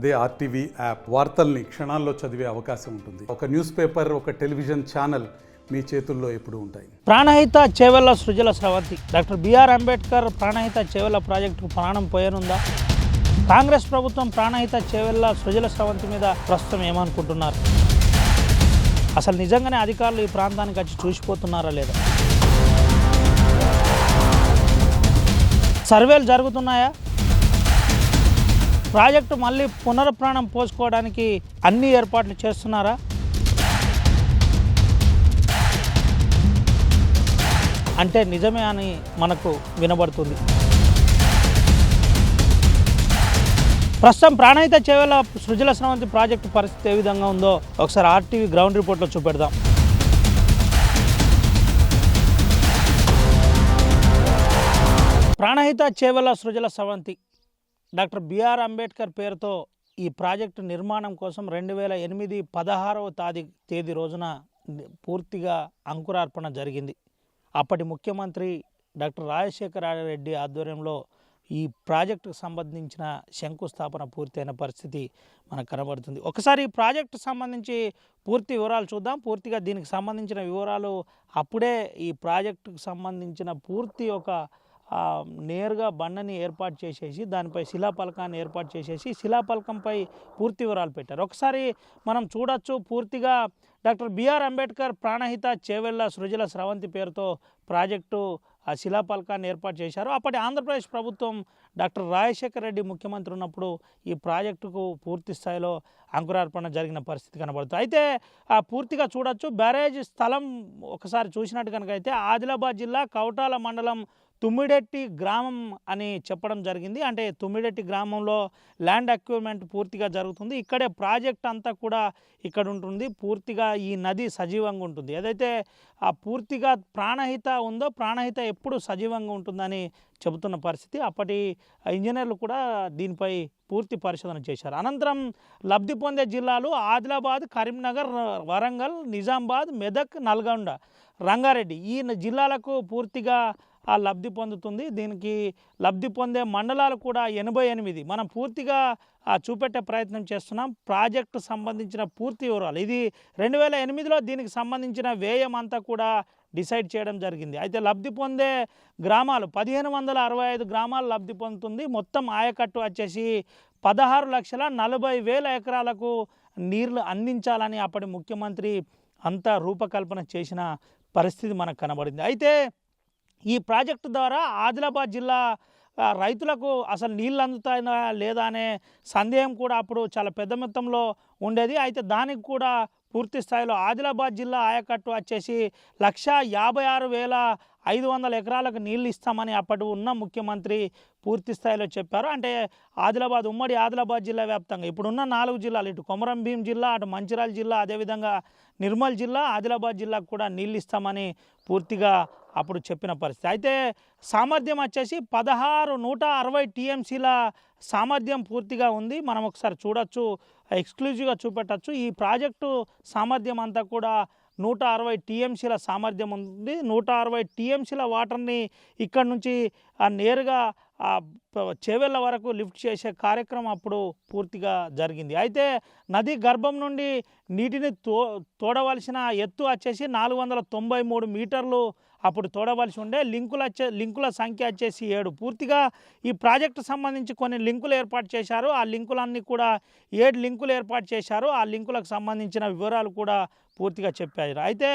అదే RTV app వార్తల్ని క్షణాల్లో చదివే అవకాశం ఉంటుంది. ఒక న్యూస్ పేపర్, ఒక టెలివిజన్ ఛానల్ మీ చేతుల్లో ఎప్పుడూ ఉంటాయి. ప్రాణహిత చేవెళ్ల సృజల స్రవంతి డాక్టర్ బిఆర్ అంబేద్కర్ ప్రాణహిత చేవెళ్ల ప్రాజెక్టుకు ప్రాణం పోయనుందా? కాంగ్రెస్ ప్రభుత్వం ప్రాణహిత చేవెళ్ల సృజల స్రవంతి మీద ప్రస్తుతం ఏమనుకుంటున్నారు? అసలు నిజంగానే అధికారులు ఈ ప్రాంతానికి వచ్చి చూసిపోతున్నారా లేదా? సర్వేలు జరుగుతున్నాయా? ప్రాజెక్టు మళ్ళీ పునరుప్రాణం పోసుకోవడానికి అన్ని ఏర్పాట్లు చేస్తున్నారా? అంటే నిజమే అని మనకు వినబడుతుంది. ప్రస్తుతం ప్రాణహిత చేవెళ్ల సృజల స్రవంతి ప్రాజెక్టు పరిస్థితి ఏ విధంగా ఉందో ఒకసారి ఆర్టీవీ గ్రౌండ్ రిపోర్ట్లో చూపెడదాం. ప్రాణహిత చేవెళ్ల సృజల స్రవంతి డాక్టర్ బిఆర్ అంబేద్కర్ పేరుతో ఈ ప్రాజెక్టు నిర్మాణం కోసం 2008 16వ తేదీ రోజున పూర్తిగా అంకురార్పణ జరిగింది. అప్పటి ముఖ్యమంత్రి డాక్టర్ రాజశేఖర రెడ్డి ఆధ్వర్యంలో ఈ ప్రాజెక్టుకు సంబంధించిన శంకుస్థాపన పూర్తయిన పరిస్థితి మనకు కనబడుతుంది. ఒకసారి ఈ ప్రాజెక్టు సంబంధించి పూర్తి వివరాలు చూద్దాం. పూర్తిగా దీనికి సంబంధించిన వివరాలు అప్పుడే ఈ ప్రాజెక్టుకు సంబంధించిన పూర్తి ఒక నేరుగా బండని ఏర్పాటు చేసేసి దానిపై శిలాఫలకాన్ని ఏర్పాటు చేసేసి శిలాఫలకంపై పూర్తి వివరాలు పెట్టారు. ఒకసారి మనం చూడొచ్చు. పూర్తిగా డాక్టర్ బిఆర్ అంబేద్కర్ ప్రాణహిత చేవెళ్ల సృజల స్రవంతి పేరుతో ప్రాజెక్టు శిలాఫలకాన్ని ఏర్పాటు చేశారు. అప్పటి ఆంధ్రప్రదేశ్ ప్రభుత్వం డాక్టర్ రాజశేఖర రెడ్డి ముఖ్యమంత్రి ఉన్నప్పుడు ఈ ప్రాజెక్టుకు పూర్తి స్థాయిలో అంకురార్పణ జరిగిన పరిస్థితి కనబడుతుంది. అయితే పూర్తిగా చూడొచ్చు. బ్యారేజ్ స్థలం ఒకసారి చూసినట్టు కనుక అయితే ఆదిలాబాద్ జిల్లా కౌటాల మండలం తుమ్మిడెట్టి గ్రామం అని చెప్పడం జరిగింది. అంటే తుమ్మిడెట్టి గ్రామంలో ల్యాండ్ అక్విర్మెంట్ పూర్తిగా జరుగుతుంది. ఇక్కడే ప్రాజెక్ట్ అంతా కూడా ఇక్కడ ఉంటుంది. పూర్తిగా ఈ నది సజీవంగా ఉంటుంది. ఏదైతే ఆ పూర్తిగా ప్రాణహిత ఉందో ప్రాణహిత ఎప్పుడు సజీవంగా ఉంటుందని చెబుతున్న పరిస్థితి. అప్పటి ఇంజనీర్లు కూడా దీనిపై పూర్తి పరిశోధన చేశారు. అనంతరం లబ్ధి పొందే జిల్లాలు ఆదిలాబాద్, కరీంనగర్, వరంగల్, నిజామాబాద్, మెదక్, నల్గొండ, రంగారెడ్డి ఈ జిల్లాలకు పూర్తిగా లబ్ధి పొందుతుంది. దీనికి లబ్ధి పొందే మండలాలు కూడా 88. మనం పూర్తిగా చూపెట్టే ప్రయత్నం చేస్తున్నాం. ప్రాజెక్టు సంబంధించిన పూర్తి వివరాలు ఇది 2008లో దీనికి సంబంధించిన వ్యయం అంతా కూడా డిసైడ్ చేయడం జరిగింది. అయితే లబ్ధి పొందే గ్రామాలు 1565 గ్రామాలు లబ్ధి పొందుతుంది. మొత్తం ఆయకట్టు వచ్చేసి 16,40,000 ఎకరాలకు నీళ్లు అందించాలని అప్పటి ముఖ్యమంత్రి అంతా రూపకల్పన చేసిన పరిస్థితి మనకు కనబడింది. అయితే ఈ ప్రాజెక్టు ద్వారా ఆదిలాబాద్ జిల్లా రైతులకు అసలు నీళ్ళు అందుతాయా లేదా అనే సందేహం కూడా అప్పుడు చాలా పెద్ద మొత్తంలో ఉండేది. అయితే దానికి కూడా పూర్తి స్థాయిలో ఆదిలాబాద్ జిల్లా ఆయకట్టు వచ్చేసి 1,56,500 ఎకరాలకు నీళ్ళు ఇస్తామని అప్పటి ఉన్న ముఖ్యమంత్రి పూర్తి స్థాయిలో చెప్పారు. అంటే ఉమ్మడి ఆదిలాబాద్ జిల్లా వ్యాప్తంగా ఇప్పుడున్న 4 జిల్లాలు, ఇటు కొమరం భీం జిల్లా, అటు మంచిర్యాల జిల్లా, అదేవిధంగా నిర్మల్ జిల్లా, ఆదిలాబాద్ జిల్లాకు కూడా నీళ్ళు ఇస్తామని పూర్తిగా అప్పుడు చెప్పిన పరిస్థితి. అయితే సామర్థ్యం వచ్చేసి 160 టీఎంసీల సామర్థ్యం పూర్తిగా ఉంది. మనం ఒకసారి చూడొచ్చు, ఎక్స్క్లూజివ్గా చూపెట్టచ్చు. ఈ ప్రాజెక్టు సామర్థ్యం అంతా కూడా 160 టీఎంసీల సామర్థ్యం ఉంది. 160 టీఎంసీల వాటర్ని ఇక్కడ నుంచి నేరుగా చేవెళ్ల వరకు లిఫ్ట్ చేసే కార్యక్రమం అప్పుడు పూర్తిగా జరిగింది. అయితే నది గర్భం నుండి నీటిని తోడవలసిన ఎత్తు వచ్చేసి 493 మీటర్లు అప్పుడు తోడవలసి ఉండే. లింకుల సంఖ్య వచ్చేసి 7. పూర్తిగా ఈ ప్రాజెక్టు సంబంధించి కొన్ని లింకులు ఏర్పాటు చేశారు. ఆ లింకులన్నీ కూడా 7 లింకులు ఏర్పాటు చేశారు. ఆ లింకులకు సంబంధించిన వివరాలు కూడా పూర్తిగా చెప్పారు. అయితే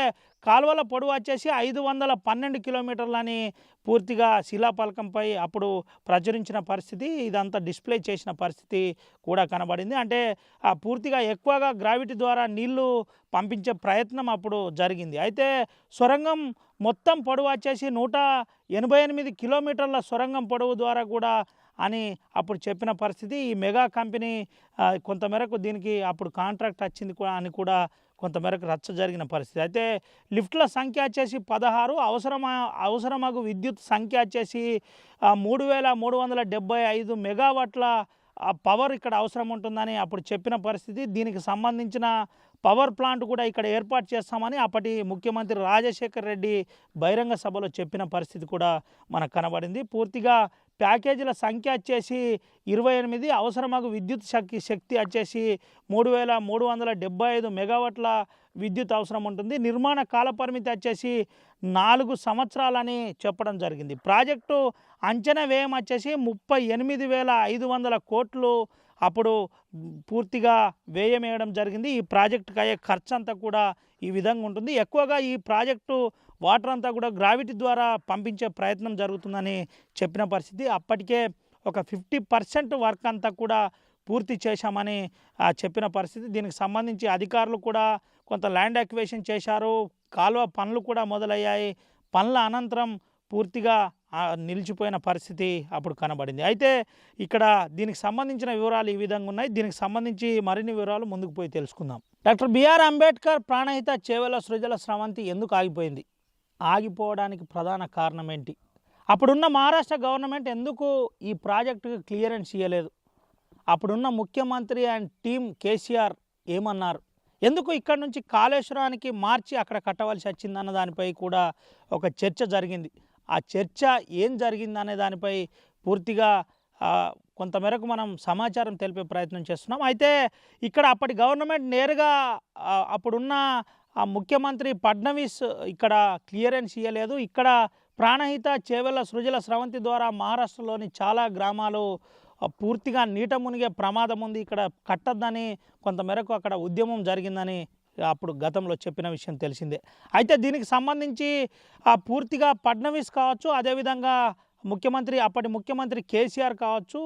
కాలువల పొడవు వచ్చేసి 512 కిలోమీటర్లని పూర్తిగా శిలాఫలకంపై అప్పుడు ప్రచురించిన పరిస్థితి, ఇదంతా డిస్ప్లే చేసిన పరిస్థితి కూడా కనబడింది. అంటే పూర్తిగా ఎక్కువగా గ్రావిటీ ద్వారా నీళ్లు పంపించే ప్రయత్నం అప్పుడు జరిగింది. అయితే సొరంగం మొత్తం పొడవు వచ్చేసి 188 కిలోమీటర్ల సొరంగం పొడవు ద్వారా కూడా అని అప్పుడు చెప్పిన పరిస్థితి. ఈ మెగా కంపెనీ కొంతమేరకు దీనికి అప్పుడు కాంట్రాక్ట్ వచ్చింది అని కూడా కొంతమేరకు రచ్చ జరిగిన పరిస్థితి. అయితే లిఫ్ట్ల సంఖ్య వచ్చేసి 16, అవసరమగు విద్యుత్ సంఖ్య వచ్చేసి 3,375 మెగావాట్ల పవర్ ఇక్కడ అవసరం ఉంటుందని అప్పుడు చెప్పిన పరిస్థితి. దీనికి సంబంధించిన పవర్ ప్లాంట్ కూడా ఇక్కడ ఏర్పాటు చేస్తామని అప్పటి ముఖ్యమంత్రి రాజశేఖర్ రెడ్డి బహిరంగ సభలో చెప్పిన పరిస్థితి కూడా మనకు కనబడింది. పూర్తిగా ప్యాకేజీల సంఖ్య వచ్చేసి 28, అవసరమగు విద్యుత్ శక్తి వచ్చేసి 3375 మెగావాట్ల విద్యుత్ అవసరం ఉంటుంది. నిర్మాణ కాల పరిమితి వచ్చేసి 4 సంవత్సరాలని చెప్పడం జరిగింది. ప్రాజెక్టు అంచనా వ్యయం వచ్చేసి 38,500 కోట్లు అప్పుడు పూర్తిగా వ్యయం వేయడం జరిగింది. ఈ ప్రాజెక్టుకి అయ్యే ఖర్చు అంతా కూడా ఈ విధంగా ఉంటుంది. ఎక్కువగా ఈ ప్రాజెక్టు వాటర్ అంతా కూడా గ్రావిటీ ద్వారా పంపించే ప్రయత్నం జరుగుతుందని చెప్పిన పరిస్థితి. అప్పటికే ఒక 50% వర్క్ అంతా కూడా పూర్తి చేశామని చెప్పిన పరిస్థితి. దీనికి సంబంధించి అధికారులు కూడా కొంత ల్యాండ్ అక్విజిషన్ చేశారు. కాలువ పనులు కూడా మొదలయ్యాయి. పనుల అనంతరం పూర్తిగా నిలిచిపోయిన పరిస్థితి అప్పుడు కనబడింది. అయితే ఇక్కడ దీనికి సంబంధించిన వివరాలు ఈ విధంగా ఉన్నాయి. దీనికి సంబంధించి మరిన్ని వివరాలు ముందుకు పోయి తెలుసుకుందాం. డాక్టర్ బిఆర్ అంబేద్కర్ ప్రాణహిత చేవెళ్ల సృజల స్రవంతి ఎందుకు ఆగిపోయింది? ఆగిపోవడానికి ప్రధాన కారణం ఏంటి? అప్పుడున్న మహారాష్ట్ర గవర్నమెంట్ ఎందుకు ఈ ప్రాజెక్టుకి క్లియరెన్స్ ఇవ్వలేదు? అప్పుడున్న ముఖ్యమంత్రి అండ్ టీం కేసీఆర్ ఏమన్నారు? ఎందుకు ఇక్కడ నుంచి కాళేశ్వరానికి మార్చి అక్కడ కట్టవలసి వచ్చిందన్న దానిపై కూడా ఒక చర్చ జరిగింది. ఆ చర్చ ఏం జరిగిందనే దానిపై పూర్తిగా కొంతమేరకు మనం సమాచారం తెలిపే ప్రయత్నం చేస్తున్నాం. అయితే ఇక్కడ అప్పటి గవర్నమెంట్ నేరుగా అప్పుడున్న ముఖ్యమంత్రి ఫడ్నవీస్ ఇక్కడ క్లియరెన్స్ ఇవ్వలేదు. ఇక్కడ ప్రాణహిత చేవెళ్ల సృజల స్రవంతి ద్వారా మహారాష్ట్రలోని చాలా గ్రామాలు పూర్తిగా నీట మునిగే ప్రమాదం ఉంది, ఇక్కడ కట్టద్దని కొంతమేరకు అక్కడ ఉద్యమం జరిగిందని అప్పుడు గతంలో చెప్పిన విషయం తెలిసిందే. అయితే దీనికి సంబంధించి పూర్తిగా ఫడ్నవీస్ కావచ్చు, అదేవిధంగా అప్పటి ముఖ్యమంత్రి కేసీఆర్ కావచ్చు,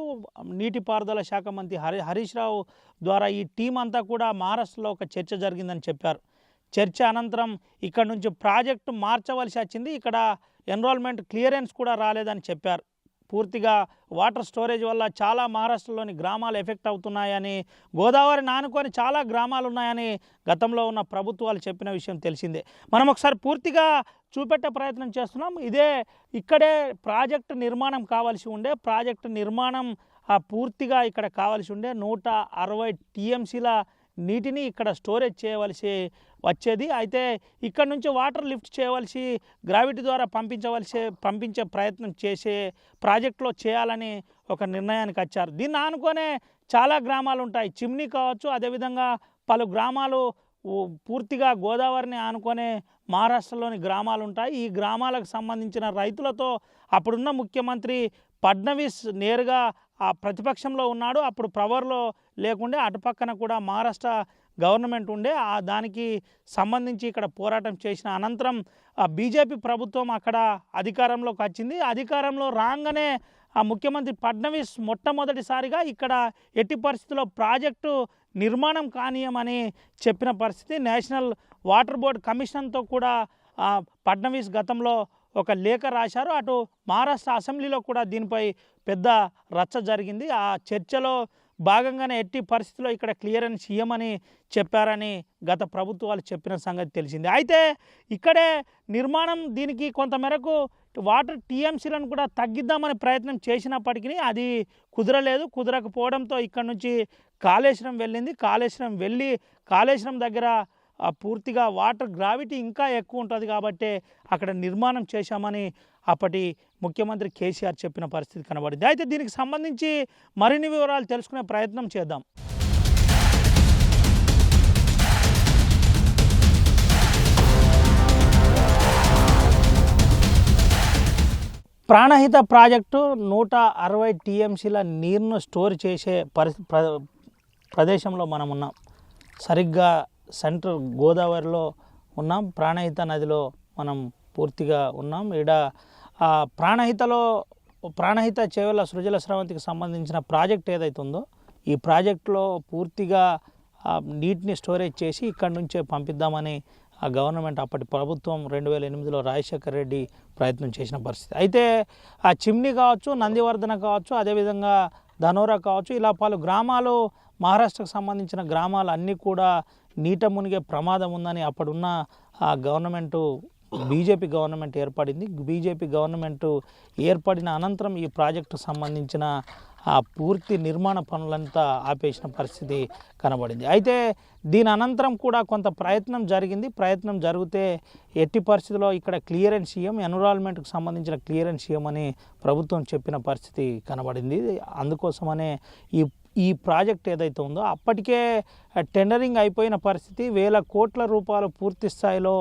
నీటిపారుదల శాఖ మంత్రి హరీష్ రావు ద్వారా ఈ టీం అంతా కూడా మహారాష్ట్రలో ఒక చర్చ జరిగిందని చెప్పారు. చర్చ అనంతరం ఇక్కడ నుంచి ప్రాజెక్టు మార్చవలసి వచ్చింది. ఇక్కడ ఎన్రోల్మెంట్ క్లియరెన్స్ కూడా రాలేదని చెప్పారు. పూర్తిగా వాటర్ స్టోరేజ్ వల్ల చాలా మహారాష్ట్రలోని గ్రామాలు ఎఫెక్ట్ అవుతున్నాయని, గోదావరిని ఆనుకొని చాలా గ్రామాలు ఉన్నాయని గతంలో ఉన్న ప్రభుత్వాలు చెప్పిన విషయం తెలిసిందే. మనం ఒకసారి పూర్తిగా చూపెట్టే ప్రయత్నం చేస్తున్నాం. ఇక్కడే ప్రాజెక్టు నిర్మాణం కావాల్సి ఉండే, ప్రాజెక్టు నిర్మాణం పూర్తిగా ఇక్కడ కావాల్సి ఉండే 160 టీఎంసీల నీటిని ఇక్కడ స్టోరేజ్ చేయవలసి వచ్చేది. అయితే ఇక్కడ నుంచి వాటర్ లిఫ్ట్ చేయవలసి, గ్రావిటీ ద్వారా పంపించే ప్రయత్నం చేసే ప్రాజెక్టులో చేయాలని ఒక నిర్ణయానికి వచ్చారు. దీన్ని ఆనుకొనే చాలా గ్రామాలు ఉంటాయి. చిమ్నీ కావచ్చు, అదేవిధంగా పలు గ్రామాలు పూర్తిగా గోదావరిని ఆనుకొనే మహారాష్ట్రలోని గ్రామాలు ఉంటాయి. ఈ గ్రామాలకు సంబంధించిన రైతులతో అప్పుడున్న ముఖ్యమంత్రి ఫడ్నవీస్ నేరుగా ప్రతిపక్షంలో ఉన్నాడు. అప్పుడు పవర్లో లేకుండే, అటుపక్కన కూడా మహారాష్ట్ర గవర్నమెంట్ ఉండే. దానికి సంబంధించి ఇక్కడ పోరాటం చేసిన అనంతరం బీజేపీ ప్రభుత్వం అక్కడ అధికారంలోకి వచ్చింది. అధికారంలో రాగానే ముఖ్యమంత్రి ఫడ్నవీస్ మొట్టమొదటిసారిగా ఇక్కడ ఎట్టి పరిస్థితుల్లో ప్రాజెక్టు నిర్మాణం కానీయమని చెప్పిన పరిస్థితి. నేషనల్ వాటర్ బోర్డ్ కమిషన్తో కూడా ఫడ్నవీస్ గతంలో ఒక లేఖ రాశారు. అటు మహారాష్ట్ర అసెంబ్లీలో కూడా దీనిపై పెద్ద రచ్చ జరిగింది. ఆ చర్చలో భాగంగానే ఎట్టి పరిస్థితుల్లో ఇక్కడ క్లియరెన్స్ ఇవ్వమని చెప్పారని గత ప్రభుత్వాలు చెప్పిన సంగతి తెలిసింది. అయితే ఇక్కడే నిర్మాణం దీనికి కొంతమేరకు వాటర్ టీఎంసీలను కూడా తగ్గిద్దామని ప్రయత్నం చేసినప్పటికీ అది కుదరకపోవడంతో ఇక్కడ నుంచి కాళేశ్వరం వెళ్ళింది. కాళేశ్వరం దగ్గర పూర్తిగా వాటర్ గ్రావిటీ ఇంకా ఎక్కువ ఉంటుంది కాబట్టి అక్కడ నిర్మాణం చేశామని అప్పటి ముఖ్యమంత్రి కేసీఆర్ చెప్పిన పరిస్థితి కనబడింది. అయితే దీనికి సంబంధించి మరిన్ని వివరాలు తెలుసుకునే ప్రయత్నం చేద్దాం. ప్రాణహిత ప్రాజెక్టు 160 టీఎంసీల నీరును స్టోర్ చేసే ప్రదేశంలో మనం ఉన్నాం. సరిగ్గా సెంట్రల్ గోదావరిలో ఉన్నాం. ప్రాణహిత నదిలో మనం పూర్తిగా ఉన్నాం. ప్రాణహిత చేవెళ్ల సృజల స్రవంతికి సంబంధించిన ప్రాజెక్ట్ ఏదైతే ఉందో ఈ ప్రాజెక్టులో పూర్తిగా నీటిని స్టోరేజ్ చేసి ఇక్కడి నుంచే పంపిద్దామని గవర్నమెంట్ అప్పటి ప్రభుత్వం 2008లో రాజశేఖర్ రెడ్డి ప్రయత్నం చేసిన పరిస్థితి. అయితే చిమ్నీ కావచ్చు, నందివర్ధన కావచ్చు, అదేవిధంగా ధనోరా కావచ్చు, ఇలా పలు గ్రామాలు మహారాష్ట్రకు సంబంధించిన గ్రామాలు అన్నీ కూడా నీట మునిగే ప్రమాదం ఉందని అప్పుడున్న గవర్నమెంటు బీజేపీ గవర్నమెంట్ ఏర్పడింది. బీజేపీ గవర్నమెంట్ ఏర్పడిన అనంతరం ఈ ప్రాజెక్టుకు సంబంధించిన ఆ పూర్తి నిర్మాణ పనులంతా ఆపేసిన పరిస్థితి కనబడింది. అయితే దీని అనంతరం కూడా కొంత ప్రయత్నం జరిగింది. ప్రయత్నం జరిగితే ఎట్టి పరిస్థితుల్లో ఇక్కడ క్లియరెన్స్ ఇయ్యం, ఎన్విరాన్మెంట్కి సంబంధించిన క్లియరెన్స్ ఇయ్యమని ప్రభుత్వం చెప్పిన పరిస్థితి కనబడింది. అందుకోసమనే ఈ ప్రాజెక్ట్ ఏదైతే ఉందో అప్పటికే టెండరింగ్ అయిపోయిన పరిస్థితి, వేల కోట్ల రూపాయలు పూర్తి స్థాయిలో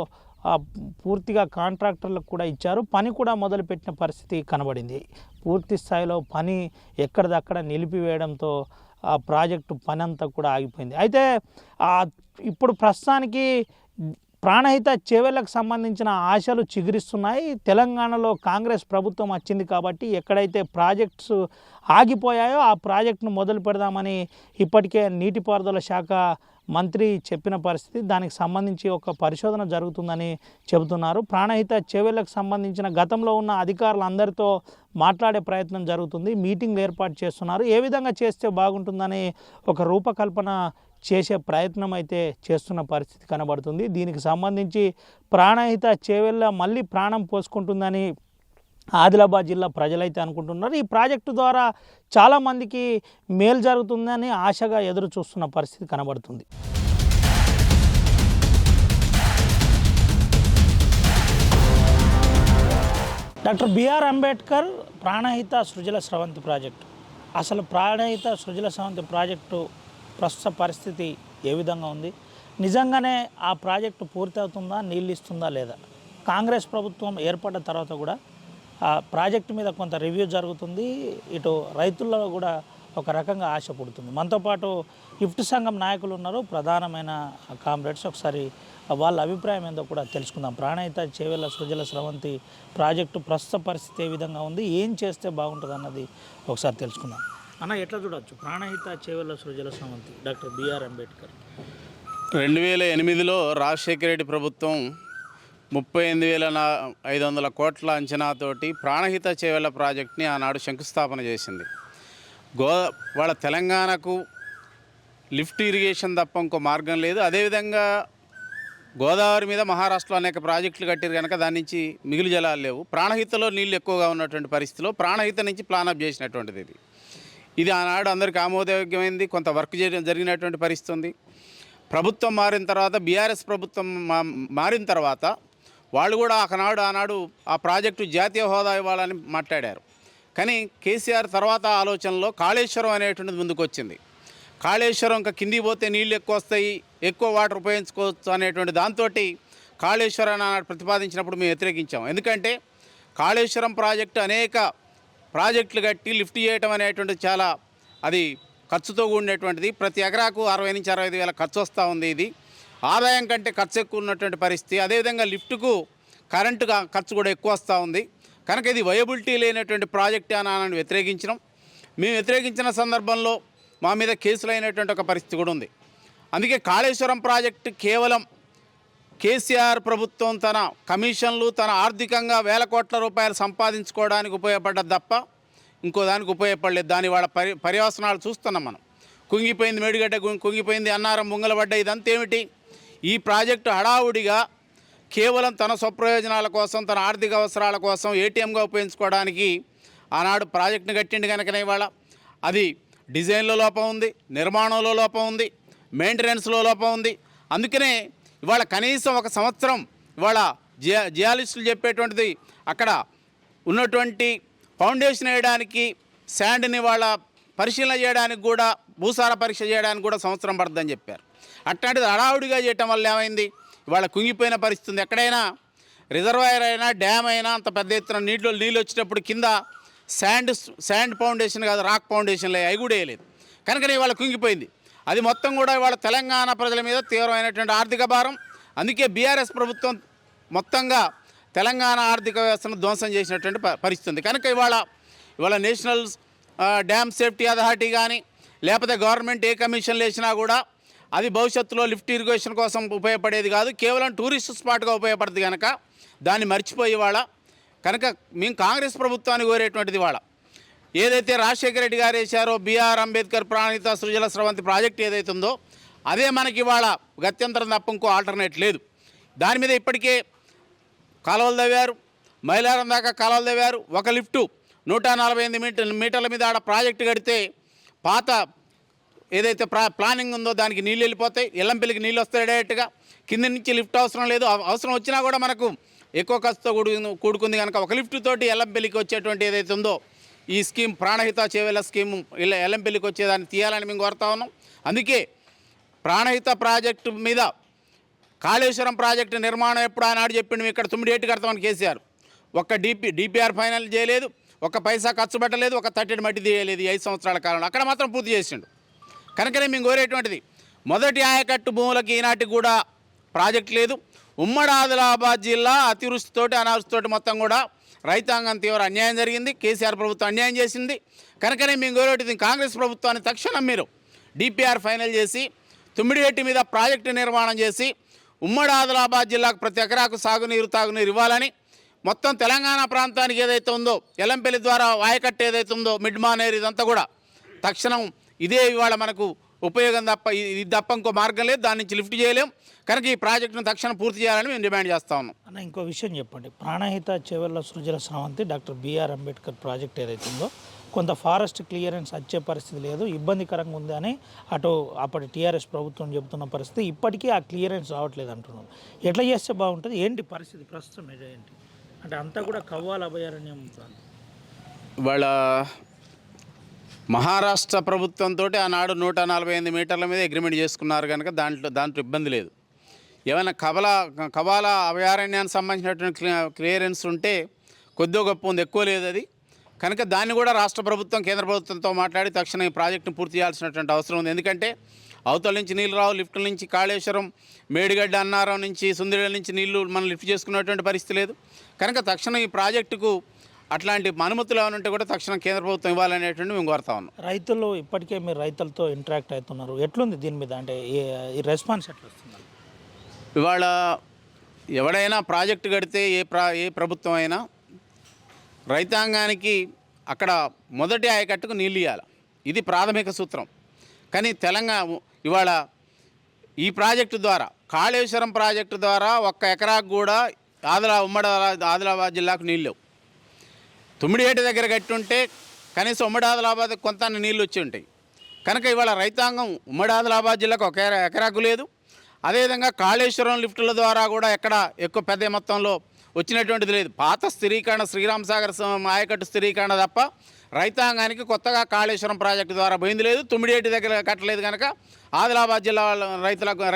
పూర్తిగా కాంట్రాక్టర్లకు కూడా ఇచ్చారు. పని కూడా మొదలుపెట్టిన పరిస్థితి కనబడింది. పూర్తి స్థాయిలో పని ఎక్కడిదక్కడ నిలిపివేయడంతో ఆ ప్రాజెక్టు పని అంతా కూడా ఆగిపోయింది. అయితే ఇప్పుడు ప్రస్తుతానికి ప్రాణహిత చేవెళ్లకు సంబంధించిన ఆశలు చిగురిస్తున్నాయి. తెలంగాణలో కాంగ్రెస్ ప్రభుత్వం వచ్చింది కాబట్టి ఎక్కడైతే ప్రాజెక్ట్స్ ఆగిపోయాయో ఆ ప్రాజెక్టును మొదలు పెడదామని ఇప్పటికే నీటిపారుదల శాఖ మంత్రి చెప్పిన పరిస్థితి. దానికి సంబంధించి ఒక పరిశోధన జరుగుతుందని చెబుతున్నారు. ప్రాణహిత చేవెళ్లకు సంబంధించిన గతంలో ఉన్న అధికారులందరితో మాట్లాడే ప్రయత్నం జరుగుతుంది. మీటింగ్లు ఏర్పాటు చేస్తున్నారు. ఏ విధంగా చేస్తే బాగుంటుందని ఒక రూపకల్పన చేసే ప్రయత్నం అయితే చేస్తున్న పరిస్థితి కనబడుతుంది. దీనికి సంబంధించి ప్రాణహిత చేవెళ్ళ మళ్ళీ ప్రాణం పోసుకుంటుందని ఆదిలాబాద్ జిల్లా ప్రజలైతే అనుకుంటున్నారు. ఈ ప్రాజెక్టు ద్వారా చాలామందికి మేలు జరుగుతుందని ఆశగా ఎదురు చూస్తున్న పరిస్థితి కనబడుతుంది. డాక్టర్ బిఆర్ అంబేద్కర్ ప్రాణహిత సృజల స్రవంతి ప్రాజెక్టు. అసలు ప్రాణహిత సృజల స్రవంతి ప్రాజెక్టు ప్రస్తుత పరిస్థితి ఏ విధంగా ఉంది? నిజంగానే ఆ ప్రాజెక్టు పూర్తి అవుతుందా, నీళ్ళు ఇస్తుందా లేదా? కాంగ్రెస్ ప్రభుత్వం ఏర్పడ్డ తర్వాత కూడా ఆ ప్రాజెక్టు మీద కొంత రివ్యూ జరుగుతుంది. ఇటు రైతుల్లో కూడా ఒక రకంగా ఆశ పుడుతుంది. మనతో పాటు గిఫ్ట్ సంఘం నాయకులు ఉన్నారు, ప్రధానమైన కామ్రేడ్స్. ఒకసారి వాళ్ళ అభిప్రాయం ఏందో కూడా తెలుసుకుందాం. ప్రాణహిత చేవెళ్ళ సృజల స్రవంతి ప్రాజెక్టు ప్రస్తుత పరిస్థితి ఏ విధంగా ఉంది, ఏం చేస్తే బాగుంటుంది అన్నది ఒకసారి తెలుసుకుందాం. అన్న, ఎట్లా చూడవచ్చు ప్రాణహిత చేవెళ్ళ సృజల స్రవంతి డాక్టర్ బిఆర్ అంబేద్కర్? 2008లో రాజశేఖర రెడ్డి ప్రభుత్వం 38,500 కోట్ల అంచనాతోటి ప్రాణహిత చేవెళ్ళ ప్రాజెక్ట్ని ఆనాడు శంకుస్థాపన చేసింది. వాళ్ళ తెలంగాణకు లిఫ్ట్ ఇరిగేషన్ తప్ప ఇంకో మార్గం లేదు. అదేవిధంగా గోదావరి మీద మహారాష్ట్రలో అనేక ప్రాజెక్టులు కట్టారు కనుక దాని నుంచి మిగులు జలాలు లేవు. ప్రాణహితలో నీళ్ళు ఎక్కువగా ఉన్నటువంటి పరిస్థితిలో ప్రాణహిత నుంచి ప్లానప్ చేసినటువంటిది ఇది ఆనాడు అందరికీ ఆమోదయోగ్యమైంది. కొంత వర్క్ జరిగినటువంటి పరిస్థితి ఉంది. ప్రభుత్వం మారిన తర్వాత, బీఆర్ఎస్ ప్రభుత్వం మారిన తర్వాత వాళ్ళు కూడా ఆనాడు ఆ ప్రాజెక్టు జాతీయ హోదా ఇవ్వాలని మాట్లాడారు. కానీ కేసీఆర్ తర్వాత ఆలోచనలో కాళేశ్వరం అనేటువంటిది ముందుకు వచ్చింది. కాళేశ్వరం ఇంకా కిందికి పోతే నీళ్ళు ఎక్కువ వస్తాయి, ఎక్కువ వాటర్ ఉపయోగించుకోవచ్చు అనేటువంటి దాంతో కాళేశ్వరాన్ని ఆనాడు ప్రతిపాదించినప్పుడు మేము వ్యతిరేకించాం. ఎందుకంటే కాళేశ్వరం ప్రాజెక్టు అనేక ప్రాజెక్టులు కట్టి లిఫ్ట్ చేయటం అనేటువంటిది చాలా అది ఖర్చుతో కూడినటువంటిది. ప్రతి ఎకరాకు 60 నుంచి 65 వేల ఖర్చు వస్తూ ఉంది. ఇది ఆదాయం కంటే ఖర్చు ఎక్కువ ఉన్నటువంటి పరిస్థితి. అదేవిధంగా లిఫ్ట్కు కరెంటు ఖర్చు కూడా ఎక్కువ వస్తూ ఉంది. కనుక ఇది వయబిలిటీ లేనటువంటి ప్రాజెక్ట్ అని వ్యతిరేకించినాం. మేము వ్యతిరేకించిన సందర్భంలో మా మీద కేసులు అయినటువంటి ఒక పరిస్థితి కూడా ఉంది. అందుకే కాళేశ్వరం ప్రాజెక్టు కేవలం కేసీఆర్ ప్రభుత్వం తన కమిషన్లు, తన ఆర్థికంగా వేల కోట్ల రూపాయలు సంపాదించుకోవడానికి ఉపయోగపడ్డది తప్ప ఇంకో దానికి ఉపయోగపడలేదు. దాని వాళ్ళ పర్యవసనాలు చూస్తున్నాం మనం. కుంగిపోయింది మేడిగడ్డ, కుంగిపోయింది అన్నారం, ముంగలబడ్డ, ఇదంతా ఏమిటి? ఈ ప్రాజెక్టు హడావుడిగా కేవలం తన స్వప్రయోజనాల కోసం, తన ఆర్థిక అవసరాల కోసం ఏటీఎంగా ఉపయోగించుకోవడానికి ఆనాడు ప్రాజెక్టును కట్టిండి కనుకనే ఇవాళ అది డిజైన్లో లోపం ఉంది, నిర్మాణంలో లోపం ఉంది, మెయింటెనెన్స్లో లోపం ఉంది. అందుకనే ఇవాళ కనీసం ఒక సంవత్సరం ఇవాళ జియాలిస్టులు చెప్పేటువంటిది అక్కడ ఉన్నటువంటి ఫౌండేషన్ వేయడానికి, శాండ్ని వాళ్ళ పరిశీలన చేయడానికి కూడా, భూసార పరీక్ష చేయడానికి కూడా సంవత్సరం పడుతుందని చెప్పారు. అట్లాంటిది హడావుడిగా చేయటం వల్ల ఏమైంది? ఇవాళ కుంగిపోయిన పరిస్థితి ఉంది. ఎక్కడైనా రిజర్వాయర్ అయినా, డ్యామ్ అయినా అంత పెద్ద ఎత్తున నీళ్ళు వచ్చేటప్పుడు కింద శాండ్ ఫౌండేషన్ కాదు, రాక్ ఫౌండేషన్లే, అవి కూడా వేయలేదు. కనుకనే ఇవాళ కుంగిపోయింది. అది మొత్తం కూడా ఇవాళ తెలంగాణ ప్రజల మీద తీవ్రమైనటువంటి ఆర్థిక భారం. అందుకే బీఆర్ఎస్ ప్రభుత్వం మొత్తంగా తెలంగాణ ఆర్థిక వ్యవస్థను ధ్వంసం చేసినటువంటి పరిస్థితి ఉంది. కనుక ఇవాళ నేషనల్ డ్యామ్ సేఫ్టీ అథారిటీ కానీ, లేకపోతే గవర్నమెంట్ ఏ కమిషన్లు వేసినా కూడా అది భవిష్యత్తులో లిఫ్ట్ ఇరిగేషన్ కోసం ఉపయోగపడేది కాదు, కేవలం టూరిస్ట్ స్పాట్గా ఉపయోగపడుతుంది. కనుక దాన్ని మర్చిపోయి ఇవాళ కనుక మేము కాంగ్రెస్ ప్రభుత్వాన్ని కోరేటువంటిది ఇవాళ ఏదైతే రాజశేఖర రెడ్డి గారు వేశారో బిఆర్ అంబేద్కర్ ప్రాణహిత సృజల స్రవంతి ప్రాజెక్ట్ ఏదైతే ఉందో అదే మనకి ఇవాళ గత్యంతరం తప్ప ఇంకో ఆల్టర్నేట్ లేదు. దాని మీద ఇప్పటికే కాలువలు తవ్వారు, మైలారం దాకా కాలువలు తవ్వారు. ఒక లిఫ్టు 148 మీటర్ల మీద ఆడ ప్రాజెక్టు కడితే పాత ఏదైతే ప్లానింగ్ ఉందో దానికి నీళ్ళు వెళ్ళిపోతాయి. ఎల్లంపల్లికి నీళ్ళు వస్తాయి డైరెక్ట్గా. కింద నుంచి లిఫ్ట్ అవసరం లేదు. అవసరం వచ్చినా కూడా మనకు ఎక్కువ ఖర్చుతో కూడుకుంది కనుక ఒక లిఫ్ట్ తోటి ఎల్లంపల్లికి వచ్చేటువంటి ఏదైతే ఉందో ఈ స్కీమ్ ప్రాణహిత చేవేళ్ల స్కీమ్ ఎల్లంపల్లికి వచ్చేదాన్ని తీయాలని మేము కోరుతా ఉన్నాం. అందుకే ప్రాణహిత ప్రాజెక్టు మీద కాళేశ్వరం ప్రాజెక్టు నిర్మాణం ఎప్పుడు ఆనాడు చెప్పిండు ఇక్కడ 9 ఏళ్ళు కడతామని కేసీఆర్. ఒక్క డిపిఆర్ ఫైనల్ చేయలేదు, ఒక్క పైసా ఖర్చు పెట్టలేదు, ఒక తట్టెడు మట్టి తీయలేదు ఈ 5 సంవత్సరాల కాలంలో. అక్కడ మాత్రం పూర్తి చేసిండు. కనుకనే మేము కోరేటువంటిది మొదటి ఆయకట్టు భూములకి ఈనాటికి కూడా ప్రాజెక్ట్ లేదు. ఉమ్మడి ఆదిలాబాద్ జిల్లా అతివృష్టితోటి అనావృష్టితోటి మొత్తం కూడా రైతాంగం తీవ్ర అన్యాయం జరిగింది. కేసీఆర్ ప్రభుత్వం అన్యాయం చేసింది. కనుకనే మేము కోరేటిది కాంగ్రెస్ ప్రభుత్వాన్ని తక్షణం మీరు డిపిఆర్ ఫైనల్ చేసి 9 ఏటి మీద ప్రాజెక్టు నిర్మాణం చేసి ఉమ్మడి ఆదిలాబాద్ జిల్లాకు ప్రతి ఎకరాకు సాగునీరు తాగునీరు ఇవ్వాలని, మొత్తం తెలంగాణ ప్రాంతానికి ఏదైతే ఉందో ఎల్లంపల్లి ద్వారా వాయకట్టు ఏదైతే ఉందో మిడ్ మానేరు ఇదంతా కూడా తక్షణం ఇదే ఇవాళ మనకు ఉపయోగం తప్ప ఇది తప్ప ఇంకో మార్గం లేదు. దాని నుంచి లిఫ్ట్ చేయలేం. కనుక ఈ ప్రాజెక్టును తక్షణం పూర్తి చేయాలని మేము డిమాండ్ చేస్తా ఉన్నాం. అన్న ఇంకో విషయం చెప్పండి. ప్రాణహిత చేవేళ్ల సృజల స్రవంతి డాక్టర్ బిఆర్ అంబేద్కర్ ప్రాజెక్ట్ ఏదైతే ఉందో కొంత ఫారెస్ట్ క్లియరెన్స్ వచ్చే పరిస్థితి లేదు, ఇబ్బందికరంగా ఉంది అని అప్పటి టీఆర్ఎస్ ప్రభుత్వం చెబుతున్న పరిస్థితి. ఇప్పటికీ ఆ క్లియరెన్స్ రావట్లేదు అంటున్నారు. ఎట్లా చేస్తే బాగుంటుంది? ఏంటి పరిస్థితి ప్రస్తుతం ఏంటి అంటే అంతా కూడా కవ్వాల అభయారణ్యం వాళ్ళ మహారాష్ట్ర ప్రభుత్వంతో ఆనాడు 148 మీటర్ల మీద అగ్రిమెంట్ చేసుకున్నారు కనుక దాంట్లో ఇబ్బంది లేదు. ఏమైనా కవాల అభయారణ్యానికి సంబంధించినటువంటి క్లియరెన్స్ ఉంటే కొద్దిగా గొప్ప ఉంది, ఎక్కువ లేదు అది. కనుక దాన్ని కూడా రాష్ట్ర ప్రభుత్వం కేంద్ర ప్రభుత్వంతో మాట్లాడి తక్షణం ఈ ప్రాజెక్టును పూర్తి చేయాల్సినటువంటి అవసరం ఉంది. ఎందుకంటే అవతల నుంచి నీళ్ళు రావు, లిఫ్ట్ల నుంచి కాళేశ్వరం, మేడిగడ్డ, అన్నారం నుంచి, సుందిరేల నుంచి నీళ్లు మనం లిఫ్ట్ చేసుకునేటువంటి పరిస్థితి లేదు. కనుక తక్షణం ఈ ప్రాజెక్టుకు అట్లాంటి అనుమతులు ఏమైనా ఉంటే కూడా తక్షణం కేంద్ర ప్రభుత్వం ఇవ్వాలనేటువంటి మేము కోరుతా ఉన్నాం. రైతులు ఇప్పటికే మీరు రైతులతో ఇంటరాక్ట్ అవుతున్నారు, ఎట్లుంది దీని మీద? అంటే ఈ రెస్పాన్స్ ఎట్లా వస్తుంది? ఇవాళ ఎవడైనా ప్రాజెక్టు కడితే ఏ ప్రభుత్వం అయినా రైతాంగానికి అక్కడ మొదటి ఆయకట్టుకు నీళ్ళు ఇవ్వాలి, ఇది ప్రాథమిక సూత్రం. కానీ ఇవాళ ఈ ప్రాజెక్టు ద్వారా, కాళేశ్వరం ప్రాజెక్టు ద్వారా 1 ఎకరాకు కూడా ఉమ్మడి ఆదిలాబాద్ జిల్లాకు నీళ్ళు లేవు. 9 ఏటి దగ్గర కట్టుంటే కనీసం ఉమ్మడి ఆదిలాబాద్ కొంత నీళ్ళు వచ్చి ఉంటాయి. కనుక ఇవాళ రైతాంగం ఉమ్మడి ఆదిలాబాద్ జిల్లాకు 1 ఎకరాకు లేదు. అదేవిధంగా కాళేశ్వరం లిఫ్టుల ద్వారా కూడా ఎక్కడ ఎక్కువ పెద్ద మొత్తంలో వచ్చినటువంటిది లేదు. పాత స్థిరీకరణ శ్రీరామ్ సాగర్ ఆయకట్టు స్థిరీకరణ తప్ప రైతాంగానికి కొత్తగా కాళేశ్వరం ప్రాజెక్టు ద్వారా పోయింది లేదు. 9 ఏటి దగ్గర కట్టలేదు కనుక ఆదిలాబాద్ జిల్లా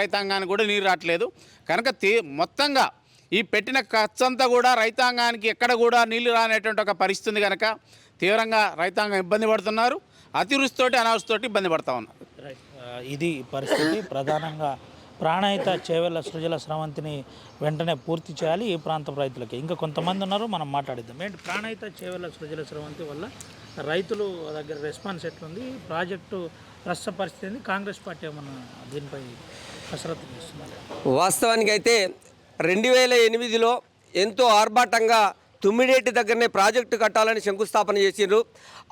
రైతాంగానికి కూడా నీరు రావట్లేదు. కనుక మొత్తంగా ఈ పెట్టిన ఖర్చంతా కూడా రైతాంగానికి ఎక్కడ కూడా నీళ్లు రానేటువంటి ఒక పరిస్థితి కనుక తీవ్రంగా రైతాంగం ఇబ్బంది పడుతున్నారు. అతివృష్టితోటి అనావృష్టితోటి ఇబ్బంది పడుతూ ఉన్నారు. ఇది పరిస్థితి. ప్రధానంగా ప్రాణహిత చేవేళ్ల సృజల స్రవంతిని వెంటనే పూర్తి చేయాలి ఈ ప్రాంతం రైతులకి. ఇంకా కొంతమంది ఉన్నారు, మనం మాట్లాడిద్దాం. ఏంటి ప్రాణహిత చేవేళ్ల సృజల స్రవంతి వల్ల రైతులు దగ్గర రెస్పాన్స్ ఎట్లుంది? ప్రాజెక్టు ప్రస్తుత పరిస్థితి ఏంది? కాంగ్రెస్ పార్టీ ఏమన్నా దీనిపై కసరత్తు చేస్తున్నారు? వాస్తవానికి అయితే 2008లో ఎంతో ఆర్భాటంగా 9 ఏటి దగ్గరనే ప్రాజెక్టు కట్టాలని శంకుస్థాపన చేసిండ్రు.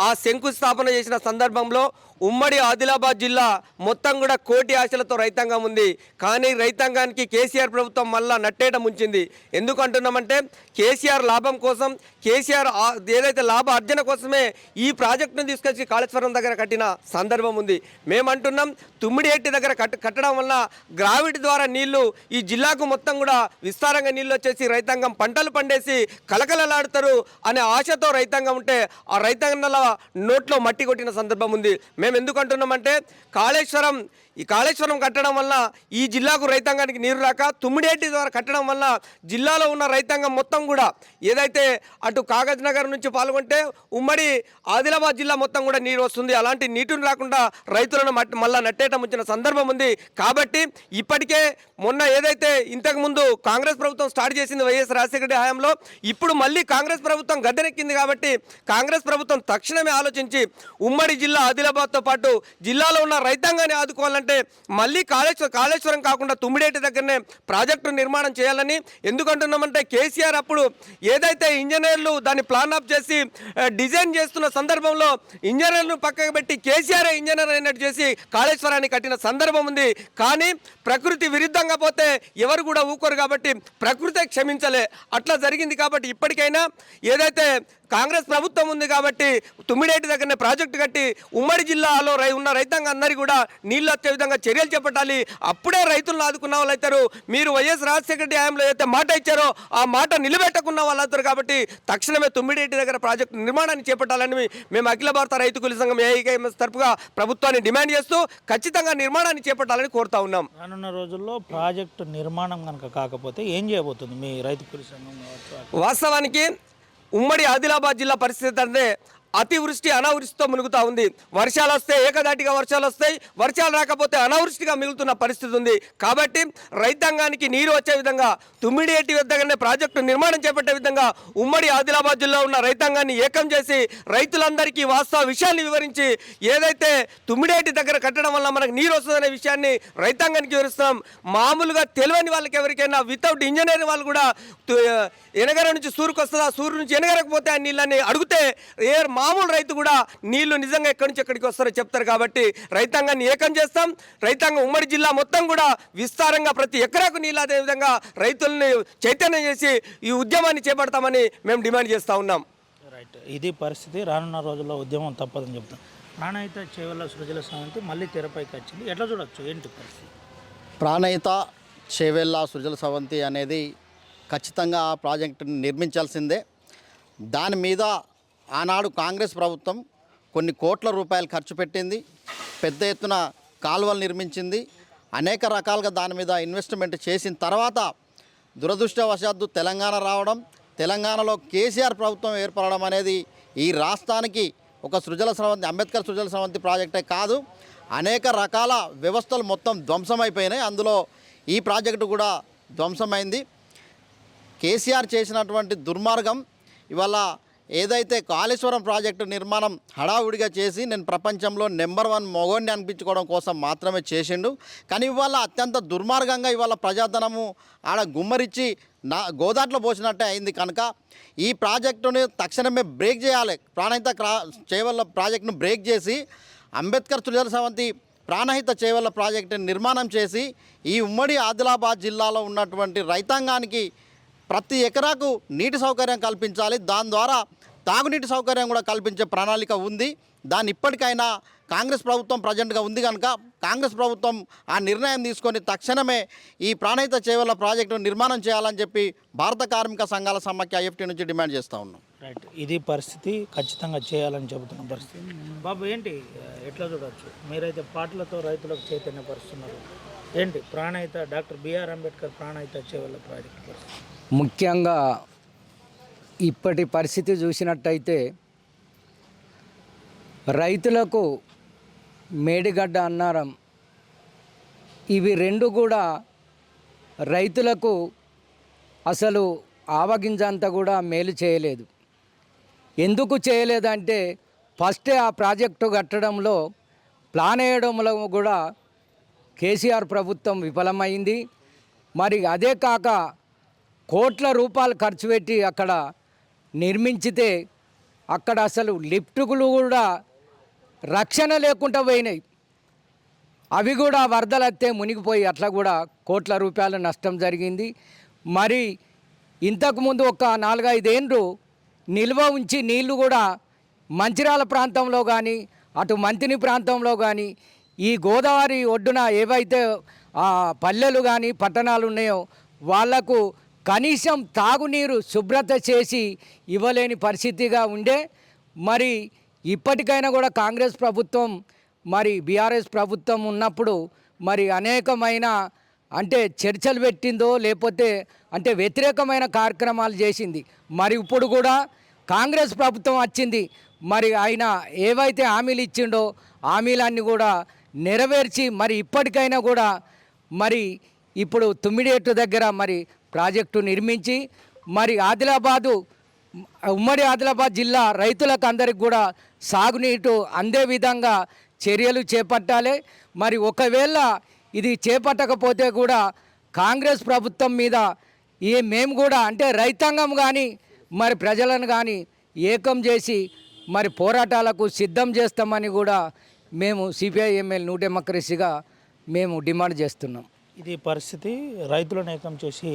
ఆ శంకుస్థాపన చేసిన సందర్భంలో ఉమ్మడి ఆదిలాబాద్ జిల్లా మొత్తం కూడా కోటి ఆశలతో రైతాంగం ఉంది. కానీ రైతాంగానికి కేసీఆర్ ప్రభుత్వం మళ్ళా నట్టేట ముంచింది. ఎందుకు అంటున్నామంటే కేసీఆర్ లాభం కోసం, కేసీఆర్ ఏదైతే లాభ అర్జన కోసమే ఈ ప్రాజెక్టును తీసుకొచ్చి కాళేశ్వరం దగ్గర కట్టిన సందర్భం ఉంది. మేమంటున్నాం 9 ఏటి దగ్గర కట్టడం వల్ల గ్రావిటీ ద్వారా నీళ్లు ఈ జిల్లాకు మొత్తం కూడా విస్తారంగా నీళ్ళు వచ్చేసి రైతాంగం పంటలు పండేసి కలకలలాడుతారు అనే ఆశతో రైతాంగం ఉంటే ఆ రైతాంగాల నోట్లో మట్టి కొట్టిన సందర్భం ఉంది. మేము ఎందుకు అంటున్నామంటే కాళేశ్వరం కట్టడం వల్ల ఈ జిల్లాకు రైతాంగానికి నీరు రాక 9 ఏటి ద్వారా కట్టడం వల్ల జిల్లాలో ఉన్న రైతాంగం మొత్తం కూడా ఏదైతే అటు కాగజ్ నగర్ నుంచి పాల్గొంటే ఉమ్మడి ఆదిలాబాద్ జిల్లా మొత్తం కూడా నీరు వస్తుంది. అలాంటి నీటిని రాకుండా రైతులను మళ్ళా నట్టేట ముంచిన సందర్భం ఉంది. కాబట్టి ఇప్పటికే మొన్న ఏదైతే ఇంతకుముందు కాంగ్రెస్ ప్రభుత్వం స్టార్ట్ చేసింది వైఎస్ రాజశేఖర రెడ్డి హయాంలో, ఇప్పుడు మళ్ళీ కాంగ్రెస్ ప్రభుత్వం గద్దెనెక్కింది. కాబట్టి కాంగ్రెస్ ప్రభుత్వం తక్షణమే ఆలోచించి ఉమ్మడి జిల్లా ఆదిలాబాద్తో పాటు జిల్లాలో ఉన్న రైతాంగాన్ని ఆదుకోవాలంటే మళ్ళీ కాళేశ్వరం కాకుండా 9 ఏటి దగ్గరనే ప్రాజెక్టు నిర్మాణం చేయాలని ఎందుకంటున్నామంటే కేసీఆర్ అప్పుడు ఏదైతే ఇంజనీర్లు దాన్ని ప్లాన్ అప్ చేసి డిజైన్ చేస్తున్న సందర్భంలో ఇంజనీర్లను పక్కకు పెట్టి కేసీఆర్ ఇంజనీర్ అయినట్టు చేసి కాళేశ్వరాన్ని కట్టిన సందర్భం ఉంది. కానీ ప్రకృతి విరుద్ధంగా పోతే ఎవరు కూడా ఊకోరు కాబట్టి ప్రకృతే క్షమించలే, అట్లా జరిగింది. కాబట్టి ఇప్పటికైనా ఏదైతే కాంగ్రెస్ ప్రభుత్వం ఉంది కాబట్టి తుమ్మిడేటి దగ్గరనే ప్రాజెక్టు కట్టి ఉమ్మడి జిల్లాలో ఉన్న రైతాంగం అందరికీ కూడా నీళ్లు వచ్చే విధంగా చర్యలు చేపట్టాలి. అప్పుడే రైతులను ఆదుకున్న వాళ్ళు అవుతారు. మీరు వైఎస్ రాజశేఖర రెడ్డి హయాంలో అయితే మాట ఇచ్చారో ఆ మాట నిలబెట్టకున్న వాళ్ళు అవుతారు. కాబట్టి తక్షణమే తుమ్మిడేటి దగ్గర ప్రాజెక్టు నిర్మాణాన్ని చేపట్టాలని మేము అఖిల భారత రైతు కూలీ సంఘం ఏఐకేఎంఎస్ తరపుగా ప్రభుత్వాన్ని డిమాండ్ చేస్తూ ఖచ్చితంగా నిర్మాణాన్ని చేపట్టాలని కోరుతా ఉన్నాం. రానున్న రోజుల్లో ప్రాజెక్టు నిర్మాణం కనుక కాకపోతే ఏం చేయబోతుంది మీ రైతు కూలీ సంఘం కావచ్చు? వాస్తవానికి ఉమ్మడి ఆదిలాబాద్ జిల్లా పరిస్థితి అంటే అతివృష్టి అనావృష్టితో మునుగుతూ ఉంది. వర్షాలు వస్తే ఏకదాటిగా వర్షాలు వస్తాయి, వర్షాలు రాకపోతే అనావృష్టిగా మిగులుతున్న పరిస్థితి ఉంది. కాబట్టి రైతాంగానికి నీరు వచ్చే విధంగా తుమ్మిడేటి వద్దగానే ప్రాజెక్టు నిర్మాణం చేపట్టే విధంగా ఉమ్మడి ఆదిలాబాద్ జిల్లా ఉన్న రైతాంగాన్ని ఏకం చేసి రైతులందరికీ వాస్తవ విషయాన్ని వివరించి ఏదైతే తుమ్మిడేటి దగ్గర కట్టడం వల్ల మనకు నీరు వస్తుందనే విషయాన్ని రైతాంగానికి వివరిస్తున్నాం. మామూలుగా తెలియని వాళ్ళకి ఎవరికైనా వితౌట్ ఇంజనీరింగ్ వాళ్ళు కూడా ఎనగర నుంచి సూరుకు వస్తుందా, సూరు నుంచి ఎనగరకపోతే ఆ నీళ్ళని అడిగితే మామూలు రైతు కూడా నీళ్లు నిజంగా ఎక్కడి నుంచి ఎక్కడికి వస్తారో చెప్తారు. కాబట్టి రైతాంగాన్ని ఏకం చేస్తాం. రైతాంగం ఉమ్మడి జిల్లా మొత్తం కూడా విస్తారంగా ప్రతి ఎకరాకు నీళ్ళు అదే విధంగా రైతుల్ని చైతన్యం చేసి ఈ ఉద్యమాన్ని చేపడతామని మేము డిమాండ్ చేస్తూ ఉన్నాం. రైట్, ఇది పరిస్థితి. రానున్న రోజుల్లో ఉద్యమం తప్పదని చెప్తాం. ప్రాణహిత చేవెళ్ళ సృజల సవంతి మళ్ళీ తెరపైకి వచ్చింది. ఎట్లా చూడొచ్చు, ఏంటి పరిస్థితి? ప్రాణహిత చేవెళ్ళ సృజల సవంతి అనేది ఖచ్చితంగా ఆ ప్రాజెక్టుని నిర్మించాల్సిందే. దాని మీద ఆనాడు కాంగ్రెస్ ప్రభుత్వం కొన్ని కోట్ల రూపాయలు ఖర్చు పెట్టింది, పెద్ద ఎత్తున కాలువలు నిర్మించింది, అనేక రకాలుగా దాని మీద ఇన్వెస్ట్మెంట్ చేసిన తర్వాత దురదృష్టవశాత్తు తెలంగాణ రావడం, తెలంగాణలో కేసీఆర్ ప్రభుత్వం ఏర్పడడం అనేది ఈ రాష్ట్రానికి ఒక సృజల స్రవంతి అంబేద్కర్ సృజల స్రవంతి ప్రాజెక్టే కాదు, అనేక రకాల వ్యవస్థలు మొత్తం ధ్వంసమైపోయినాయి. అందులో ఈ ప్రాజెక్టు కూడా ధ్వంసమైంది. కేసీఆర్ చేసినటువంటి దుర్మార్గం ఇవాళ ఏదైతే కాళేశ్వరం ప్రాజెక్టు నిర్మాణం హడావుడిగా చేసి నేను ప్రపంచంలో నెంబర్ 1 మొగోడిని అనిపించుకోవడం కోసం మాత్రమే చేసిండు. కానీ ఇవాళ అత్యంత దుర్మార్గంగా ఇవాళ ప్రజాధనము ఆడ గుమ్మరిచ్చి గోదాట్లో పోసినట్టే అయింది. కనుక ఈ ప్రాజెక్టుని తక్షణమే బ్రేక్ చేయాలి. ప్రాణహిత చేవెళ్ళ ప్రాజెక్టును బ్రేక్ చేసి అంబేద్కర్ సృజల సవంతి ప్రాణహిత చేవెళ్ళ ప్రాజెక్టుని నిర్మాణం చేసి ఈ ఉమ్మడి ఆదిలాబాద్ జిల్లాలో ఉన్నటువంటి రైతాంగానికి ప్రతి ఎకరాకు నీటి సౌకర్యం కల్పించాలి. దాని ద్వారా తాగునీటి సౌకర్యం కూడా కల్పించే ప్రణాళిక ఉంది. దాన్ని ఇప్పటికైనా కాంగ్రెస్ ప్రభుత్వం ప్రజెంట్గా ఉంది కనుక కాంగ్రెస్ ప్రభుత్వం ఆ నిర్ణయం తీసుకొని తక్షణమే ఈ ప్రాణహిత చేవెళ్ళ ప్రాజెక్టు నిర్మాణం చేయాలని చెప్పి భారత కార్మిక సంఘాల సమాఖ్య ఐఎఫ్టీ నుంచి డిమాండ్ చేస్తూ ఉన్నాం. రైట్, ఇది పరిస్థితి. ఖచ్చితంగా చేయాలని చెబుతున్న పరిస్థితి. బాబు, ఏంటి ఎట్లా చూడవచ్చు? మీరైతే పాటలతో రైతులకు చైతన్యపరుస్తున్నారు. ఏంటి Pranahita doctor BR Ambedkar Pranahita Chevella project పరిస్థితి? ముఖ్యంగా ఇప్పటి పరిస్థితి చూసినట్టయితే రైతులకు మేడిగడ్డ అన్నారం ఇవి రెండు కూడా రైతులకు అసలు ఆవగింజంతా కూడా మేలు చేయలేదు. ఎందుకు చేయలేదంటే ఫస్టే ఆ ప్రాజెక్టు కట్టడంలో ప్లాన్ వేయడంలో కూడా కేసీఆర్ ప్రభుత్వం విఫలమైంది. మరి అదే కాక కోట్ల రూపాయలు ఖర్చు పెట్టి అక్కడ నిర్మించితే అక్కడ అసలు లిఫ్టులు కూడా రక్షణ లేకుండా పోయినాయి. అవి కూడా వరదలత్తే మునిగిపోయి అట్లా కూడా కోట్ల రూపాయల నష్టం జరిగింది. మరి ఇంతకుముందు ఒక 4-5 ఏళ్ళు నిల్వ ఉంచి నీళ్లు కూడా మంచిర్యాల ప్రాంతంలో కానీ అటు మంతిని ప్రాంతంలో కానీ ఈ గోదావరి ఒడ్డున ఏవైతే పల్లెలు కానీ పట్టణాలు ఉన్నాయో వాళ్లకు కనీసం తాగునీరు శుభ్రత చేసి ఇవ్వలేని పరిస్థితిగా ఉండే. మరి ఇప్పటికైనా కూడా కాంగ్రెస్ ప్రభుత్వం మరి బీఆర్ఎస్ ప్రభుత్వం ఉన్నప్పుడు మరి అనేకమైన అంటే చర్చలు పెట్టిందో లేకపోతే అంటే వ్యతిరేకమైన కార్యక్రమాలు చేసింది. మరి ఇప్పుడు కూడా కాంగ్రెస్ ప్రభుత్వం వచ్చింది. మరి ఆయన ఏవైతే హామీలు ఇచ్చిండో హామీలన్నీ కూడా నెరవేర్చి మరి ఇప్పటికైనా కూడా మరి ఇప్పుడు తుమ్మిడేటు దగ్గర మరి ప్రాజెక్టు నిర్మించి మరి ఉమ్మడి ఆదిలాబాద్ జిల్లా రైతులకు అందరికి కూడా సాగునీరు అందే విధంగా చర్యలు చేపట్టాలి. మరి ఒకవేళ ఇది చేపట్టకపోతే కూడా కాంగ్రెస్ ప్రభుత్వం మీద మేము కూడా అంటే రైతాంగం కానీ మరి ప్రజలను కానీ ఏకం చేసి మరి పోరాటాలకు సిద్ధం చేస్తామని కూడా మేము సిపిఐ ఎంఎల్ న్యూ డెమోక్రసీగా మేము డిమాండ్ చేస్తున్నాం. ఇది పరిస్థితి. రైతులను ఏకం చేసి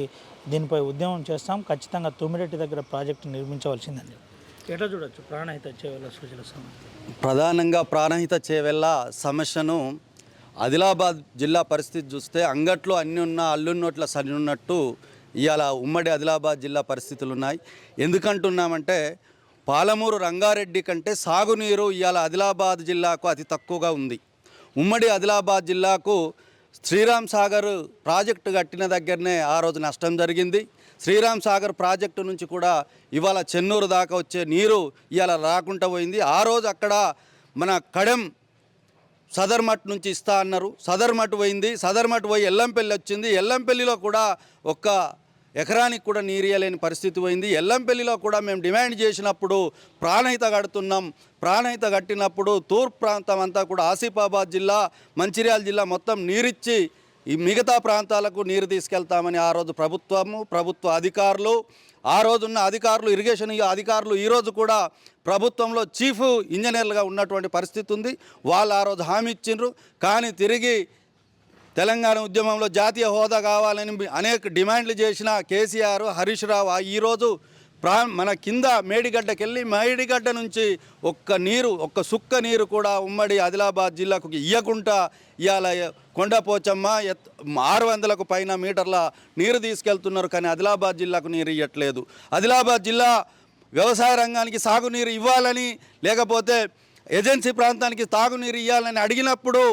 దీనిపై ఉద్యమం చేస్తాం. ఖచ్చితంగా తుమ్మిరెడ్డి దగ్గర ప్రాజెక్టు నిర్మించవలసిందండి. ఎట్లా చూడొచ్చు ప్రాణహిత చేవెళ్ళ సుజల సవంతి? ప్రధానంగా ప్రాణహిత చేవెళ్ళ సమస్యను ఆదిలాబాద్ జిల్లా పరిస్థితి చూస్తే అంగట్లో అన్ని ఉన్న అల్లున్నోట్ల సరి ఉన్నట్టు ఇవాళ ఉమ్మడి ఆదిలాబాద్ జిల్లా పరిస్థితులు ఉన్నాయి. ఎందుకంటున్నామంటే పాలమూరు రంగారెడ్డి కంటే సాగునీరు ఇవాళ ఆదిలాబాద్ జిల్లాకు అతి తక్కువగా ఉంది. ఉమ్మడి ఆదిలాబాద్ జిల్లాకు శ్రీరామ్ సాగర్ ప్రాజెక్టు కట్టిన దగ్గరనే ఆ రోజు నష్టం జరిగింది. శ్రీరామ్ సాగర్ ప్రాజెక్టు నుంచి కూడా ఇవాళ చెన్నూరు దాకా వచ్చే నీరు ఇవాళ రాకుండా పోయింది. ఆ రోజు అక్కడ మన కడెం సదర్మట్ నుంచి ఇస్తా అన్నారు, సదర్మట్ పోయింది, సదర్మట్ పోయి ఎల్లంపల్లి వచ్చింది. ఎల్లంపల్లిలో కూడా ఒక్క ఎకరానికి కూడా నీరు ఇవ్వలేని పరిస్థితి పోయింది. ఎల్లంపల్లిలో కూడా మేము డిమాండ్ చేసినప్పుడు ప్రాణహిత కడుతున్నాం, ప్రాణహిత కట్టినప్పుడు తూర్పు ప్రాంతం అంతా కూడా ఆసిఫాబాద్ జిల్లా, మంచిర్యాల జిల్లా మొత్తం నీరిచ్చి ఈ మిగతా ప్రాంతాలకు నీరు తీసుకెళ్తామని ఆ రోజు ప్రభుత్వ అధికారులు, ఆ రోజున్న అధికారులు, ఇరిగేషన్ అధికారులు ఈరోజు కూడా ప్రభుత్వంలో చీఫ్ ఇంజనీర్లుగా ఉన్నటువంటి పరిస్థితి ఉంది. వాళ్ళు ఆ రోజు హామీ ఇచ్చిండ్రు. కానీ తిరిగి తెలంగాణ ఉద్యమంలో జాతీయ హోదా కావాలని అనేక డిమాండ్లు చేసిన కేసీఆర్, హరీష్ రావు ఈరోజు మన కింద మేడిగడ్డకెళ్ళి మేడిగడ్డ నుంచి ఒక్క సుక్క నీరు కూడా ఉమ్మడి ఆదిలాబాద్ జిల్లాకు ఇయ్యకుండా ఇవాళ కొండపోచమ్మ 600కు పైన మీటర్ల నీరు తీసుకెళ్తున్నారు. కానీ ఆదిలాబాద్ జిల్లాకు నీరు ఇవ్వట్లేదు. ఆదిలాబాద్ జిల్లా వ్యవసాయ రంగానికి సాగునీరు ఇవ్వాలని, లేకపోతే ఏజెన్సీ ప్రాంతానికి తాగునీరు ఇవ్వాలని అడిగినప్పుడు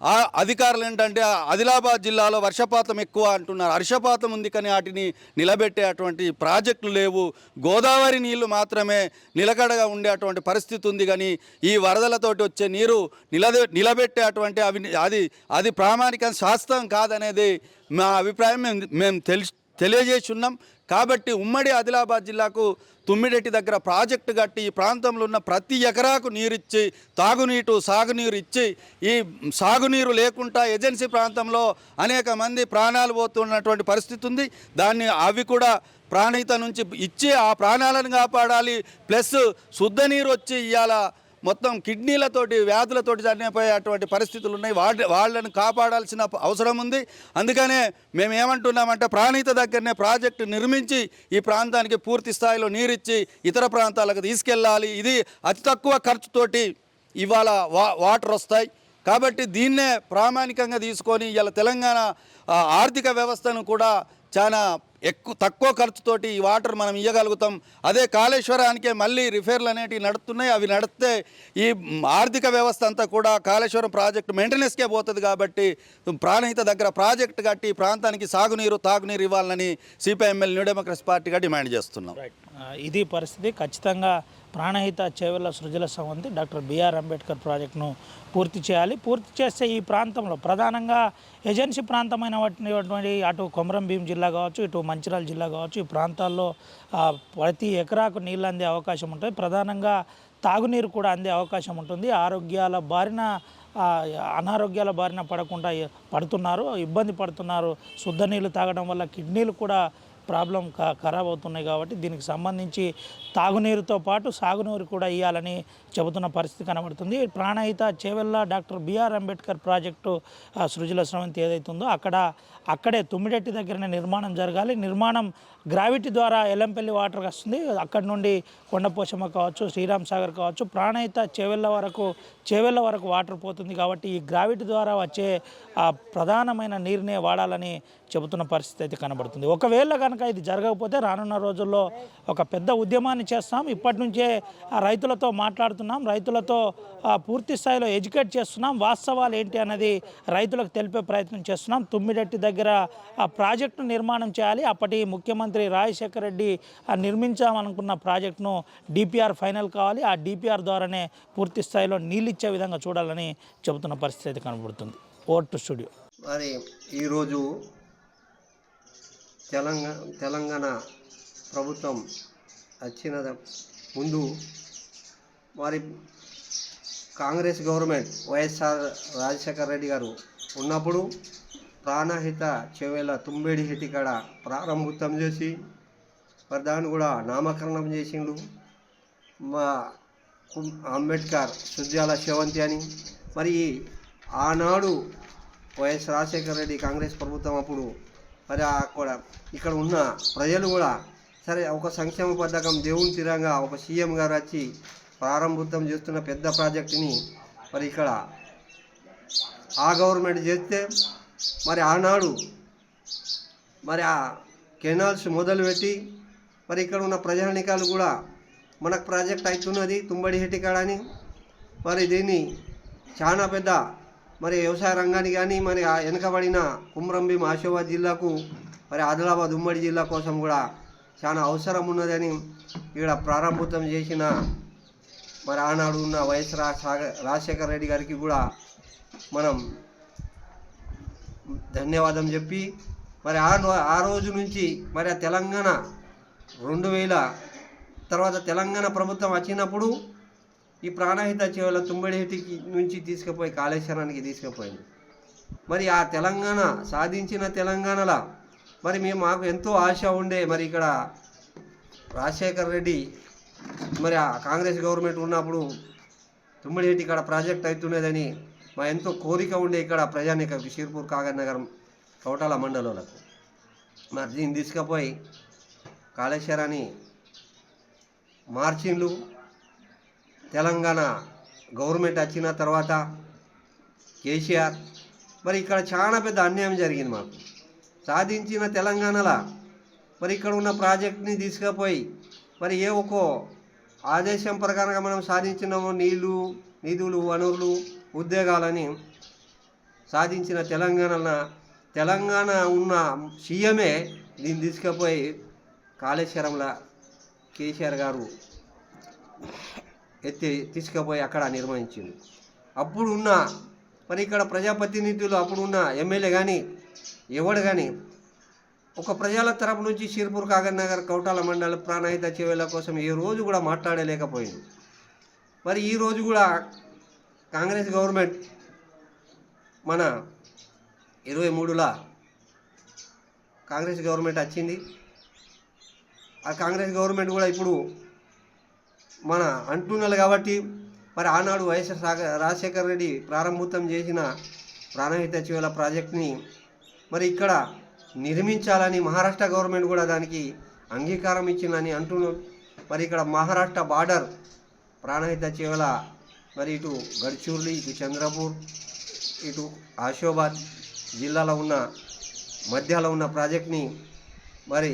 ఆ అధికారులు ఏంటంటే ఆదిలాబాద్ జిల్లాలో వర్షపాతం ఎక్కువ అంటున్నారు. వర్షపాతం ఉంది కానీ వాటిని నిలబెట్టే అటువంటి ప్రాజెక్టులు లేవు. గోదావరి నీళ్లు మాత్రమే నిలకడగా ఉండేటువంటి పరిస్థితి ఉంది. కానీ ఈ వరదలతోటి వచ్చే నీరు నిలబెట్టే అటువంటి అది ప్రామాణిక శాస్త్రం కాదనేది మా అభిప్రాయం. మేము తెలియజేసి ఉన్నాం. కాబట్టి ఉమ్మడి ఆదిలాబాద్ జిల్లాకు తుమ్మిడెట్టి దగ్గర ప్రాజెక్టు కట్టి ఈ ప్రాంతంలో ఉన్న ప్రతి ఎకరాకు నీరిచ్చి సాగునీరు ఇచ్చి, ఈ సాగునీరు లేకుండా ఏజెన్సీ ప్రాంతంలో అనేక మంది ప్రాణాలు పోతున్నటువంటి పరిస్థితి ఉంది. అవి కూడా ప్రాణహిత నుంచి ఇచ్చి ఆ ప్రాణాలను కాపాడాలి. ప్లస్ శుద్ధ నీరు వచ్చి ఇవాళ మొత్తం కిడ్నీలతోటి వ్యాధులతోటి చనిపోయేటువంటి పరిస్థితులు ఉన్నాయి. వాళ్ళని కాపాడాల్సిన అవసరం ఉంది. అందుకనే మేము ఏమంటున్నామంటే ప్రాణహిత దగ్గరనే ప్రాజెక్టు నిర్మించి ఈ ప్రాంతానికి పూర్తి స్థాయిలో నీరిచ్చి ఇతర ప్రాంతాలకు తీసుకెళ్ళాలి. ఇది అతి తక్కువ ఖర్చుతోటి ఇవాళ వాటర్ వస్తాయి. కాబట్టి దీన్నే ప్రామాణికంగా తీసుకొని ఇవాళ తెలంగాణ ఆర్థిక వ్యవస్థను కూడా చాలా తక్కువ ఖర్చుతోటి ఈ వాటర్ మనం ఇవ్వగలుగుతాం. అదే కాళేశ్వరానికే మళ్ళీ రిఫేర్లు అనేటివి నడుస్తున్నాయి. అవి నడిస్తే ఈ ఆర్థిక వ్యవస్థ అంతా కూడా కాళేశ్వరం ప్రాజెక్టు మెయింటెనెన్స్కే పోతుంది. కాబట్టి ప్రాణహిత దగ్గర ప్రాజెక్టు కట్టి ప్రాంతానికి తాగునీరు ఇవ్వాలని సిపిఐఎంఎల్ న్యూ డెమోక్రసీ పార్టీగా డిమాండ్ చేస్తున్నాం. ఇది పరిస్థితి. ఖచ్చితంగా ప్రాణహిత చేవెళ్ళ సృజల సవంతి డాక్టర్ బిఆర్ అంబేద్కర్ ప్రాజెక్టును పూర్తి చేయాలి. పూర్తి చేస్తే ఈ ప్రాంతంలో ప్రధానంగా ఏజెన్సీ ప్రాంతమైనటువంటి అటు కొమరం భీం జిల్లా కావచ్చు, ఇటు మంచిర్యాల జిల్లా కావచ్చు, ఈ ప్రాంతాల్లో ప్రతి ఎకరాకు నీళ్ళు అందే అవకాశం ఉంటుంది. ప్రధానంగా తాగునీరు కూడా అందే అవకాశం ఉంటుంది. అనారోగ్యాల బారిన పడకుండా ఇబ్బంది పడుతున్నారు. శుద్ధ నీళ్ళు తాగడం వల్ల కిడ్నీలు కూడా ప్రాబ్లం ఖరాబ్ అవుతున్నాయి. కాబట్టి దీనికి సంబంధించి తాగునీరుతో పాటు సాగునీరు కూడా ఇవ్వాలని చెబుతున్న పరిస్థితి కనబడుతుంది. Pranahita Chevella doctor BR Ambedkar project Sujala Sravanthi ఏదైతుందో అక్కడే తుమ్మిడెట్టి దగ్గరనే నిర్మాణం జరగాలి. నిర్మాణం గ్రావిటీ ద్వారా ఎల్లంపల్లి వాటర్ వస్తుంది. అక్కడి నుండి కొండపోచమ్మ కావచ్చు, శ్రీరామ్ సాగర్ కావచ్చు, ప్రాణహిత చేవెళ్ళ వరకు వాటర్ పోతుంది. కాబట్టి ఈ గ్రావిటీ ద్వారా వచ్చే ప్రధానమైన నీరునే వాడాలని చెబుతున్న పరిస్థితి అయితే కనబడుతుంది. ఒకవేళ కనుక ఇది జరగకపోతే రానున్న రోజుల్లో ఒక పెద్ద ఉద్యమాన్ని చేస్తాం. ఇప్పటి నుంచే రైతులతో మాట్లాడుతున్నాం, రైతులతో పూర్తి స్థాయిలో ఎడ్యుకేట్ చేస్తున్నాం. వాస్తవాలు ఏంటి అన్నది రైతులకు తెలిపే ప్రయత్నం చేస్తున్నాం. తుమ్మిడెట్టి దగ్గర ఆ ప్రాజెక్టు నిర్మాణం చేయాలి. అప్పటి ముఖ్యమంత్రి రాజశేఖర రెడ్డి నిర్మించామనుకున్న ప్రాజెక్టును డిపిఆర్ ఫైనల్ కావాలి. ఆ డిపిఆర్ ద్వారానే పూర్తి స్థాయిలో నీళ్ళు ఇచ్చే విధంగా చూడాలని చెబుతున్న పరిస్థితి అయితే కనబడుతుంది. Over to studio. మరి ఈరోజు తెలంగాణ ప్రభుత్వం వచ్చిన ముందు మరి కాంగ్రెస్ గవర్నమెంట్ వైఎస్ఆర్ రాజశేఖర రెడ్డి గారు ఉన్నప్పుడు ప్రాణహిత చేవెళ్ళ తుమ్మిడి హెట్టి కాడ ప్రారంభోత్సవం చేసి మరి దాన్ని కూడా నామకరణం చేసిండు. మా అంబేద్కర్ సుజల స్రవంతి అని. మరి ఆనాడు వైఎస్ రాజశేఖర రెడ్డి కాంగ్రెస్ ప్రభుత్వం అప్పుడు మరి ఇక్కడ ఉన్న ప్రజలు కూడా సరే ఒక సంక్షేమ పథకం దేవుని తీరంగా ఒక సీఎం గారు వచ్చి ప్రారంభోత్సవం చేస్తున్న పెద్ద ప్రాజెక్టుని మరి ఇక్కడ ఆ గవర్నమెంట్ చేస్తే మరి ఆనాడు మరి ఆ కెనాల్స్ మొదలుపెట్టి మరి ఇక్కడ ఉన్న ప్రజానికాలు కూడా మనకు ప్రాజెక్ట్ అవుతున్నది తుమ్మడిహెట్టి కాడని మరి దీన్ని చాలా పెద్ద మరి వ్యవసాయ రంగానికి కానీ మరి ఆ వెనుకబడిన కుమ్రంభీం ఆసిఫాబాద్ జిల్లాకు మరి ఆదిలాబాద్ ఉమ్మడి జిల్లా కోసం కూడా చాలా అవసరం ఉన్నదని ఇక్కడ ప్రారంభోత్సవం చేసిన మరి ఆనాడు ఉన్న వైఎస్ రాజశేఖర రెడ్డి గారికి కూడా మనం ధన్యవాదం చెప్పి మరి ఆ రోజు నుంచి మరి ఆ తెలంగాణ 2000 తర్వాత తెలంగాణ ప్రభుత్వం వచ్చినప్పుడు ఈ ప్రాణహిత చేవల తుమ్మడిహెట్టికి నుంచి తీసుకుపోయి కాళేశ్వరానికి తీసుకుపోయింది. మరి ఆ తెలంగాణ సాధించిన తెలంగాణలో మరి మాకు ఎంతో ఆశ ఉండే మరి ఇక్కడ రాజశేఖర రెడ్డి మరి ఆ కాంగ్రెస్ గవర్నమెంట్ ఉన్నప్పుడు తుమ్మడిహెట్టి ఇక్కడ ప్రాజెక్ట్ అవుతున్నదని మా ఎంతో కోరిక ఉండే ఇక్కడ ప్రజానికకు షీర్పూర్ కాగజ్నగరం కౌటాల మండలాలకు. మరి దీన్ని తీసుకుపోయి కాళేశ్వరాన్ని మార్చిండ్లు. తెలంగాణ గవర్నమెంట్ వచ్చిన తర్వాత కేసీఆర్ మరి ఇక్కడ చాలా పెద్ద అన్యాయం జరిగింది మాకు. సాధించిన తెలంగాణలో మరి ఇక్కడ ఉన్న ప్రాజెక్ట్ని తీసుకుపోయి మరి ఏ ఒక్కో ఆదేశం ప్రకారంగా మనం సాధించినామో నీళ్లు నిధులు వనరులు ఉద్యోగాలని సాధించిన తెలంగాణ ఉన్న సీఎమే దీన్ని తీసుకుపోయి కాళేశ్వరంలో కేసీఆర్ గారు తీసుకుపోయి అక్కడ నిర్వహించింది. అప్పుడున్న మరి ఇక్కడ ప్రజాప్రతినిధులు అప్పుడున్న ఎమ్మెల్యే కానీ ఎవడు కానీ ఒక ప్రజల తరపు నుంచి షీర్పూర్ కాగజ్నగర్ కౌటాల మండల ప్రాణహిత చేవేళ్ల కోసం ఏ రోజు కూడా మాట్లాడలేకపోయింది. మరి ఈ రోజు కూడా కాంగ్రెస్ గవర్నమెంట్ మన 23లో కాంగ్రెస్ గవర్నమెంట్ వచ్చింది. ఆ కాంగ్రెస్ గవర్నమెంట్ కూడా ఇప్పుడు మన అంటున్నారు కాబట్టి మరి ఆనాడు వైఎస్ రాజశేఖర రెడ్డి ప్రారంభోత్సవం చేసిన ప్రాణహిత చేవేళ్ల ప్రాజెక్ట్ని మరి ఇక్కడ నిర్మించాలని మహారాష్ట్ర గవర్నమెంట్ కూడా దానికి అంగీకారం ఇచ్చిందని అంటున్నాం. మరి ఇక్కడ మహారాష్ట్ర బార్డర్ ప్రాణహిత చేవేళ్ల మరి ఇటు గడ్చూర్లి ఇటు చంద్రపూర్ ఇటు ఆసిఫాబాద్ జిల్లాలో ఉన్న మధ్యలో ఉన్న ప్రాజెక్ట్ని మరి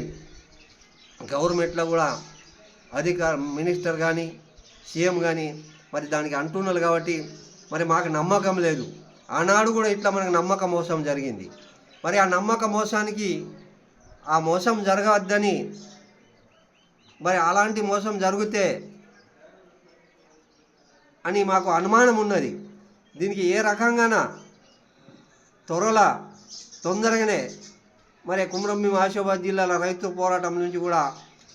గవర్నమెంట్లో కూడా మినిస్టర్ కానీ సీఎం కానీ మరి దానికి అంటున్నారు కాబట్టి మరి మాకు నమ్మకం లేదు. ఆనాడు కూడా ఇట్లా మనకు నమ్మక మోసం జరిగింది. మరి ఆ నమ్మక మోసానికి ఆ మోసం జరగవద్దని మరి అలాంటి మోసం జరిగితే అని మాకు అనుమానం ఉన్నది. దీనికి ఏ రకంగాన తొందరగానే మరి కుమ్రంభీం ఆసిఫాబాద్ జిల్లాల రైతు పోరాటం నుంచి కూడా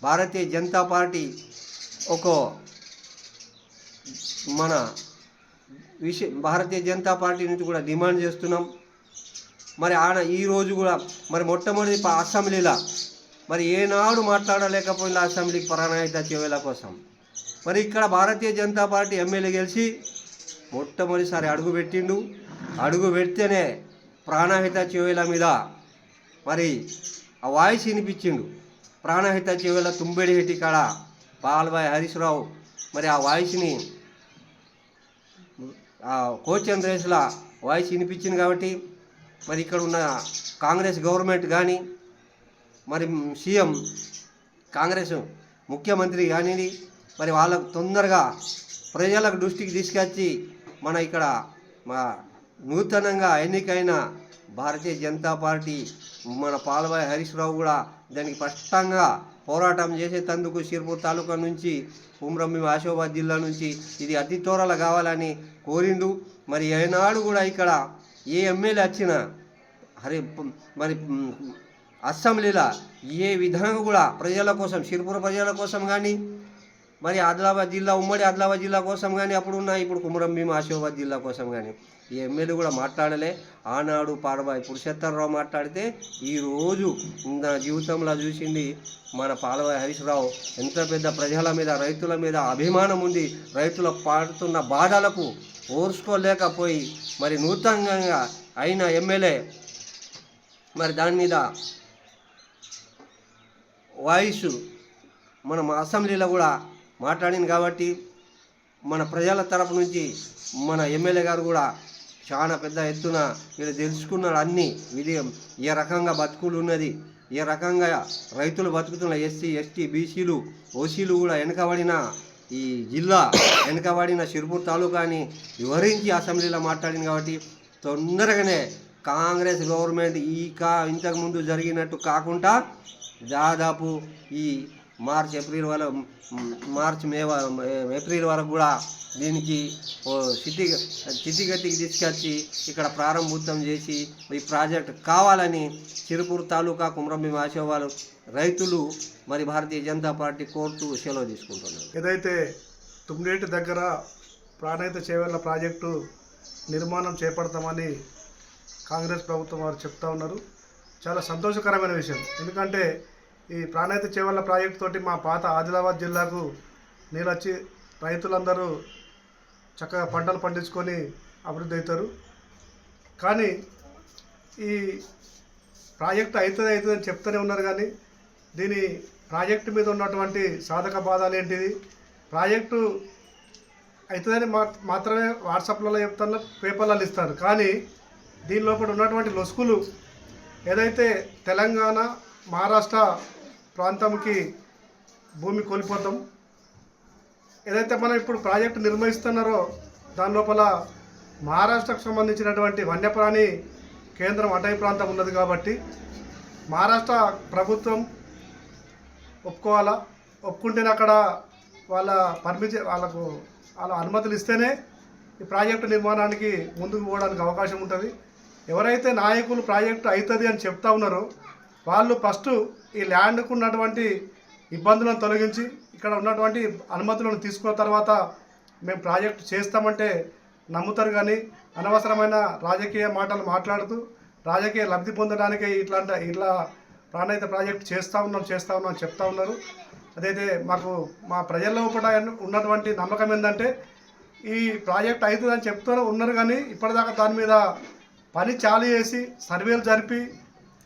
భారతీయ జనతా పార్టీ భారతీయ జనతా పార్టీ నుంచి కూడా డిమాండ్ చేస్తున్నాం. మరి ఈరోజు కూడా మరి మొట్టమొదటి అసెంబ్లీలో మరి ఏనాడు మాట్లాడలేకపోయింది అసెంబ్లీ ప్రాణహిత చేవేళ్ల కోసం. మరి ఇక్కడ భారతీయ జనతా పార్టీ ఎమ్మెల్యే గెలిచి మొట్టమొదటిసారి అడుగు పెడితేనే ప్రాణహిత చేవేళ్ల మీద మరి ఆ వాయిస్ వినిపించిండు. ప్రాణహిత చేవేళ్ల తుమ్మడిహెట్టి కాడ పాల్బాయ్ హరీష్ రావు మరి ఆ వాయిస్ని కోచన్ రేసుల వాయిస్ వినిపించింది కాబట్టి మరి ఇక్కడ ఉన్న కాంగ్రెస్ గవర్నమెంట్ కానీ మరి సీఎం కాంగ్రెస్ ముఖ్యమంత్రి కానీ మరి వాళ్ళకు తొందరగా ప్రజలకు దృష్టికి తీసుకొచ్చి మన ఇక్కడ మా నూతనంగా ఎన్నికైన భారతీయ జనతా పార్టీ మన పాల్బాయ్ హరీష్ రావు కూడా దానికి స్పష్టంగా పోరాటం చేసేటందుకు షీర్పూర్ తాలూకా నుంచి కుమ్రంభీం ఆసిఫాబాద్ జిల్లా నుంచి ఇది అతి త్వరలో కావాలని కోరిండు. మరి ఏనాడు కూడా ఇక్కడ ఏ ఎమ్మెల్యే వచ్చినా మరి అసెంబ్లీలో ఏ విధంగా కూడా ప్రజల కోసం షీర్పూర్ ప్రజల కోసం కానీ మరి ఆదిలాబాద్ జిల్లా ఉమ్మడి ఆదిలాబాద్ జిల్లా కోసం కానీ ఇప్పుడు కుమ్రంభీం ఆసిఫాబాద్ జిల్లా కోసం కానీ ఈ ఎమ్మెల్యే కూడా మాట్లాడలే. ఆనాడు పాల్బాయ్ పురుషోత్తమరావు మాట్లాడితే ఈరోజు నా జీవితంలో చూసింది మన పాల్బాయ్ హరీష్ రావు ఎంత పెద్ద ప్రజల మీద రైతుల మీద అభిమానం ఉంది. రైతుల పాడుతున్న బాధలకు ఓర్చుకోలేకపోయి మరి నూతనంగా అయిన ఎమ్మెల్యే మరి దాని మీద వాయిస్ మనం అసెంబ్లీలో కూడా మాట్లాడింది కాబట్టి మన ప్రజల తరపు నుంచి మన ఎమ్మెల్యే గారు కూడా చాలా పెద్ద ఎత్తున వీళ్ళు తెలుసుకున్నారు అన్నీ ఇది ఏ రకంగా బతుకులు ఉన్నది, ఏ రకంగా రైతులు బతుకుతున్న ఎస్సీ ఎస్టీ బీసీలు ఓసీలు కూడా వెనుకబడిన ఈ జిల్లా వెనుకబడిన సిర్పూర్ తాలూకాని వివరించి అసెంబ్లీలో మాట్లాడింది కాబట్టి తొందరగానే కాంగ్రెస్ గవర్నమెంట్ ఇంతకుముందు జరిగినట్టు కాకుండా దాదాపు ఈ ఏప్రిల్ వరకు కూడా దీనికి స్థితిగతికి తీసుకొచ్చి ఇక్కడ ప్రారంభోత్సవం చేసి ఈ ప్రాజెక్ట్ కావాలని సిర్పూర్ తాలూకా కుమ్రంభీం ఆశోవాలు రైతులు మరి భారతీయ జనతా పార్టీ కోర్టు సెలవు తీసుకుంటున్నారు. ఏదైతే తుమ్మిడేటి దగ్గర ప్రాణహిత చేవెళ్ల ప్రాజెక్టు నిర్మాణం చేపడతామని కాంగ్రెస్ ప్రభుత్వం వారు చెప్తా ఉన్నారు. చాలా సంతోషకరమైన విషయం. ఎందుకంటే ఈ ప్రాణహిత చేవెళ్ల ప్రాజెక్టు తోటి మా పాత ఆదిలాబాద్ జిల్లాకు నీళ్ళు వచ్చి రైతులందరూ చక్కగా పంటలు పండించుకొని అభివృద్ధి అవుతారు. కానీ ఈ ప్రాజెక్టు అవుతుందని చెప్తూనే ఉన్నారు. కానీ దీని ప్రాజెక్టు మీద ఉన్నటువంటి సాధక బాధలు ఏంటిది, ప్రాజెక్టు అవుతుందని మాత్రమే వాట్సాప్లలో చెప్తాను, పేపర్లలో ఇస్తారు. కానీ దీని లోపల ఉన్నటువంటి లొసుకులు ఏదైతే తెలంగాణ మహారాష్ట్ర ప్రాంతంకి భూమి కోల్పోతాం, ఏదైతే మనం ఇప్పుడు ప్రాజెక్టు నిర్వహిస్తున్నారో దాని లోపల మహారాష్ట్రకు సంబంధించినటువంటి వన్యప్రాణి కేంద్రం అటవీ ప్రాంతం ఉన్నది. కాబట్టి మహారాష్ట్ర ప్రభుత్వం ఒప్పుకోవాలా, ఒప్పుకుంటేనే అక్కడ వాళ్ళకు అనుమతులు ఇస్తేనే ఈ ప్రాజెక్టు నిర్మాణానికి ముందుకు పోవడానికి అవకాశం ఉంటుంది. ఎవరైతే నాయకులు ప్రాజెక్టు అవుతుంది అని చెప్తా ఉన్నారో వాళ్ళు ఫస్ట్ ఈ ల్యాండ్కు ఉన్నటువంటి ఇబ్బందులను తొలగించి ఇక్కడ ఉన్నటువంటి అనుమతులను తీసుకున్న తర్వాత మేము ప్రాజెక్టు చేస్తామంటే నమ్ముతారు. కానీ అనవసరమైన రాజకీయ మాటలు మాట్లాడుతూ రాజకీయ లబ్ధి పొందడానికి ఇట్లా ప్రాణహిత ప్రాజెక్టు చేస్తూ ఉన్నాం చెప్తా ఉన్నారు. అదైతే మా ప్రజల్లో కూడా ఉన్నటువంటి నమ్మకం ఏంటంటే ఈ ప్రాజెక్ట్ అవుతుందని చెప్తూ ఉన్నారు. కానీ ఇప్పటిదాకా దాని మీద పని చాలు చేసి సర్వేలు జరిపి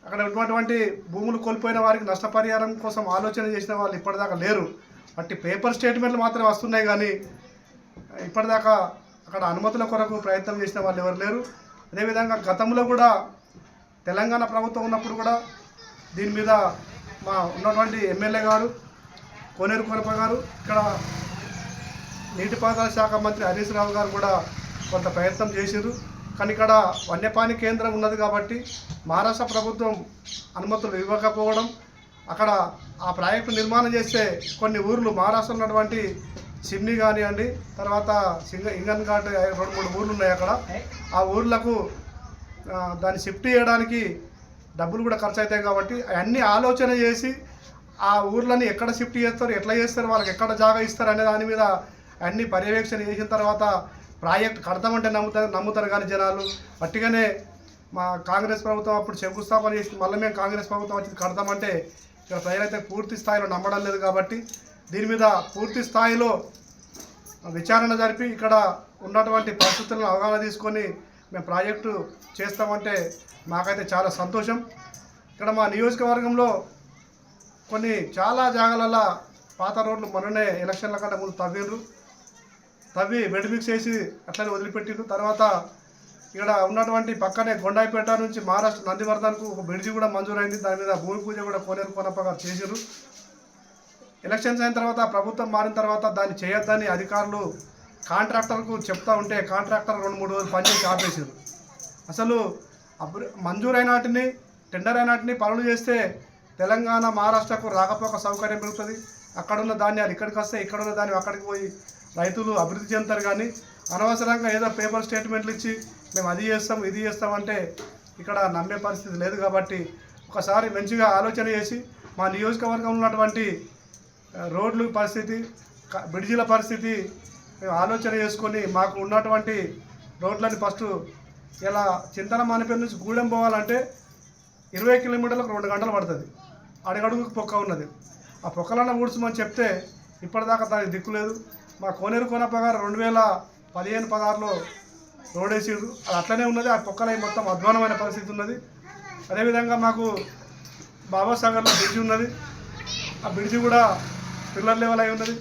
అక్కడ ఉన్నటువంటి భూములు కోల్పోయిన వారికి నష్టపరిహారం కోసం ఆలోచన చేసిన వాళ్ళు ఇప్పటిదాకా లేరు. అట్టి పేపర్ స్టేట్మెంట్లు మాత్రమే వస్తున్నాయి. కానీ ఇప్పటిదాకా అక్కడ అనుమతుల కొరకు ప్రయత్నం చేసిన వాళ్ళు ఎవరు లేరు. అదేవిధంగా గతంలో కూడా తెలంగాణ ప్రభుత్వం ఉన్నప్పుడు కూడా దీని మీద మా ఉన్నటువంటి ఎమ్మెల్యే గారు కోనేరు కొనప గారు, ఇక్కడ నీటిపారుదల శాఖ మంత్రి హరీష్ రావు గారు కూడా కొంత ప్రయత్నం చేశారు. కానీ ఇక్కడ వన్యప్రాణి కేంద్రం ఉన్నది కాబట్టి మహారాష్ట్ర ప్రభుత్వం అనుమతులు ఇవ్వకపోవడం, అక్కడ ఆ ప్రాజెక్టు నిర్మాణం చేస్తే కొన్ని ఊర్లు మహారాష్ట్రలో ఉన్నటువంటి సిమ్ని కానివ్వండి, తర్వాత ఇంగన్ ఘాట్ 2-3 ఊర్లు ఉన్నాయి. అక్కడ ఆ ఊర్లకు దాన్ని షిఫ్ట్ చేయడానికి డబ్బులు కూడా ఖర్చు అవుతాయి. కాబట్టి అన్నీ ఆలోచన చేసి ఆ ఊర్లని ఎక్కడ షిఫ్ట్ చేస్తారు, ఎట్లా చేస్తారు, వాళ్ళకి ఎక్కడ జాగా ఇస్తారు అనే దాని మీద అన్ని పర్యవేక్షణ చేసిన తర్వాత ప్రాజెక్ట్ కడతామంటే నమ్ముతారు. కానీ జనాలు అట్టిగానే మా కాంగ్రెస్ ప్రభుత్వం అప్పుడు శంకుస్థాపన చేసి మళ్ళీ మేము కాంగ్రెస్ ప్రభుత్వం వచ్చి కడతామంటే ఇక్కడ ప్రజలైతే పూర్తి స్థాయిలో నమ్మడం లేదు. కాబట్టి దీని మీద పూర్తి స్థాయిలో విచారణ జరిపి ఇక్కడ ఉన్నటువంటి పరిస్థితులను అవగాహన తీసుకొని మేము ప్రాజెక్టు చేస్తామంటే మాకైతే చాలా సంతోషం. ఇక్కడ మా నియోజకవర్గంలో కొన్ని చాలా జాగాలలో పాత రోడ్లు మొన్ననే ఎలక్షన్ల కంటే ముందు తవ్వి బెడ్ మిక్స్ చేసి అట్లనే వదిలిపెట్టిండ్రు. తర్వాత ఇక్కడ ఉన్నటువంటి పక్కనే గొండాయిపేట నుంచి మహారాష్ట్ర నందివర్ధన్కు ఒక బ్రిడ్జి కూడా మంజూరైంది. దాని మీద భూమి పూజ కూడా కోనేరు కొనప్ప గారు చేశారు. ఎలక్షన్స్ అయిన తర్వాత ప్రభుత్వం మారిన తర్వాత దాన్ని చేయొద్దని అధికారులు కాంట్రాక్టర్కు చెప్తా ఉంటే కాంట్రాక్టర్ 2-3 రోజులు పనిచేసి ఆపేసారు. అసలు మంజూరైన వాటిని టెండర్ అయిన వాటిని పనులు చేస్తే తెలంగాణ మహారాష్ట్రకు రాకపోక సౌకర్యం పెరుగుతుంది. అక్కడున్న ధాన్యాలు ఇక్కడికి వస్తే ఇక్కడున్న ధాన్యం అక్కడికి పోయి రైతులు అభివృద్ధి చెందుతారు. కానీ అనవసరంగా ఏదో పేపర్ స్టేట్మెంట్లు ఇచ్చి మేము అది చేస్తాం ఇది చేస్తామంటే ఇక్కడ నమ్మే పరిస్థితి లేదు. కాబట్టి ఒకసారి మంచిగా ఆలోచన చేసి మా నియోజకవర్గంలో ఉన్నటువంటి రోడ్ల పరిస్థితి, బ్రిడ్జిల పరిస్థితి మేము ఆలోచన చేసుకొని మాకు ఉన్నటువంటి రోడ్లని ఫస్ట్ ఇలా చింతన మానిపేట నుంచి గూడెం పోవాలంటే 20 కిలోమీటర్లకు 2 గంటలు పడుతుంది. అడుగడుగుకు పొక్క ఉన్నది. ఆ పొక్కలన్న ఊడ్చమని చెప్తే ఇప్పటిదాకా దానికి దిక్కులేదు. మా కోనేరు కొనప్ప గారు 2015-16లో రోడ్ వేసిర్రు. అది అట్లనే ఉన్నది. ఆ పొక్కలై మొత్తం అధ్వానమైన పరిస్థితి ఉన్నది. అదేవిధంగా మాకు బాబాసాగర్లో బ్రిడ్జి ఉన్నది. ఆ బ్రిడ్జి కూడా పిల్లర్ లెవెల్ అయి ఉన్నది.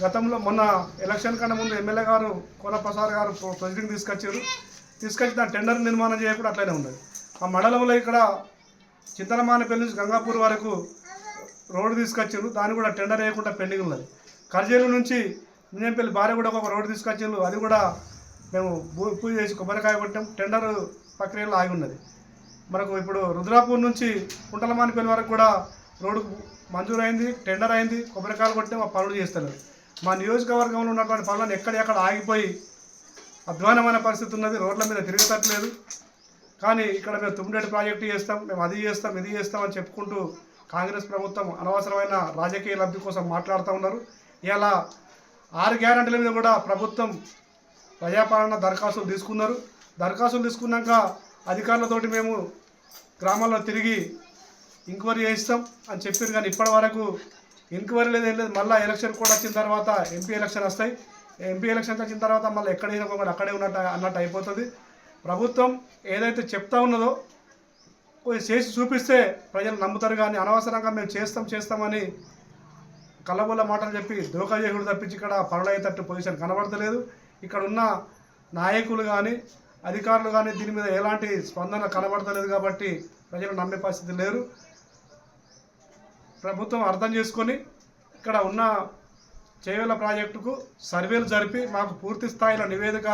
గతంలో మొన్న ఎలక్షన్ కన్నా ముందు ఎమ్మెల్యే గారు కోనప్రసాద్ గారు ప్రొసీడింగ్ తీసుకొచ్చి దాని టెండర్ నిర్మాణం చేయకుండా అట్లనే ఉన్నది. ఆ మండలంలో ఇక్కడ చింతలమానపల్లి నుంచి గంగాపూర్ వరకు రోడ్డు తీసుకొచ్చారు, దాన్ని కూడా టెండర్ వేయకుండా పెండింగ్ ఉన్నది. కర్జేలు నుంచి మింజంపల్లి భార్య కూడా ఒక రోడ్డు తీసుకొచ్చారు, అది కూడా మేము పూజ చేసి కొబ్బరికాయ కొట్టాం, టెండర్ ప్రక్రియలో ఆగి ఉన్నది. మనకు ఇప్పుడు రుద్రాపూర్ నుంచి కుంటలమానపల్లి వరకు కూడా రోడ్డు మంజూరైంది, టెండర్ అయింది, కొబ్బరికాయలు కొట్టాం, ఆ పనులు చేస్తున్నారు. మా నియోజకవర్గంలో ఉన్నటువంటి పనులను ఎక్కడెక్కడ ఆగిపోయి అధ్వానమైన పరిస్థితి ఉన్నది, రోడ్ల మీద తిరగట్లేదు. కానీ ఇక్కడ మేము తుమ్మిడేటి ప్రాజెక్టు చేస్తాం, మేము అది చేస్తాం, ఇది చేస్తాం అని చెప్పుకుంటూ కాంగ్రెస్ ప్రభుత్వం అనవసరమైన రాజకీయ లబ్ధి కోసం మాట్లాడుతూ ఉన్నారు. ఇలా 6 గ్యారెంటీల మీద కూడా ప్రభుత్వం ప్రజాపాలన దరఖాస్తులు తీసుకున్నారు. దరఖాస్తులు తీసుకున్నాక అధికారులతోటి మేము గ్రామాల్లో తిరిగి ఎంక్వైరీ చేయిస్తాం అని చెప్పారు. కానీ ఇప్పటి వరకు ఎంక్వైరీ లేదు, ఏం లేదు. మళ్ళీ ఎలక్షన్ కూడా వచ్చిన తర్వాత ఎంపీ ఎలక్షన్ వస్తాయి, ఎంపీ ఎలక్షన్స్ వచ్చిన తర్వాత మళ్ళీ ఎక్కడైనా కూడా అక్కడే అన్నట్టు అయిపోతుంది. ప్రభుత్వం ఏదైతే చెప్తా ఉన్నదో చేసి చూపిస్తే ప్రజలు నమ్ముతారు. కానీ అనవసరంగా మేము చేస్తామని కళ్ళబొల్ల మాటలు చెప్పి దోకా చేసుడు తప్పించి ఇక్కడ పనులు అయ్యేటట్టు పొజిషన్ కనబడతలేదు. ఇక్కడ ఉన్న నాయకులు కానీ అధికారులు కానీ దీని మీద ఎలాంటి స్పందన కనబడతలేదు. కాబట్టి ప్రజలు నమ్మే పరిస్థితి లేరు. ప్రభుత్వం అర్థం చేసుకొని ఇక్కడ ఉన్న చేవెళ్ళ ప్రాజెక్టుకు సర్వేలు జరిపి మాకు పూర్తి స్థాయిలో నివేదిక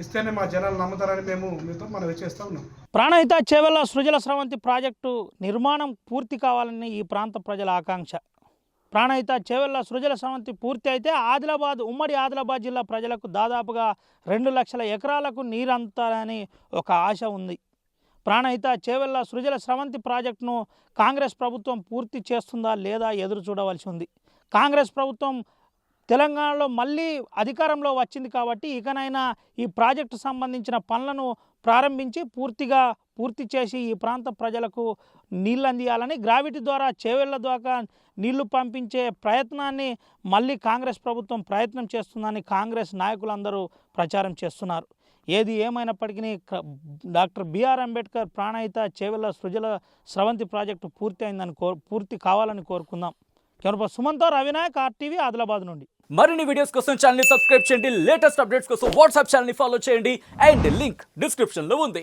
ఇస్తేనే మా జనాలు నమ్ముతారని మేము మీతో మనవి చేస్తూ ఉన్నాం. ప్రాణహిత చేవెళ్ళ సృజల స్రవంతి ప్రాజెక్టు నిర్మాణం పూర్తి కావాలని ఈ ప్రాంత ప్రజల ఆకాంక్ష. ప్రాణహిత చేవెళ్ళ సృజల స్రవంతి పూర్తి అయితే ఉమ్మడి ఆదిలాబాద్ జిల్లా ప్రజలకు దాదాపుగా 2 లక్షల ఎకరాలకు నీరంతాలని ఒక ఆశ ఉంది. ప్రాణహిత చేవెళ్ళ సృజల స్రవంతి ప్రాజెక్టును కాంగ్రెస్ ప్రభుత్వం పూర్తి చేస్తుందా లేదా ఎదురు చూడవలసి ఉంది. కాంగ్రెస్ ప్రభుత్వం తెలంగాణలో మళ్ళీ అధికారంలో వచ్చింది కాబట్టి ఇకనైనా ఈ ప్రాజెక్టు సంబంధించిన పనులను ప్రారంభించి పూర్తి చేసి ఈ ప్రాంత ప్రజలకు నీళ్ళు అందియాలని, గ్రావిటీ ద్వారా చేవెళ్ళ ద్వారా నీళ్లు పంపించే ప్రయత్నాన్ని మళ్ళీ కాంగ్రెస్ ప్రభుత్వం ప్రయత్నం చేస్తుందని కాంగ్రెస్ నాయకులందరూ ప్రచారం చేస్తున్నారు. ఏది ఏమైనప్పటికీ డాక్టర్ బిఆర్ అంబేద్కర్ ప్రాణహిత చేవెళ్ళ సృజల స్రవంతి ప్రాజెక్టు పూర్తి కావాలని కోరుకుందాం. కెమెరా సుమన్తో రవినాయక్, RTV, ఆదిలాబాద్ నుండి. మరిన్ని వీడియోస్ కోసం ఛానల్ ని సబ్స్క్రైబ్ చేయండి, లేటెస్ట్ అప్డేట్స్ కోసం వాట్సాప్ ఛానల్ ని ఫాలో చేయండి అండ్ లింక్ డిస్క్రిప్షన్ లో ఉంది.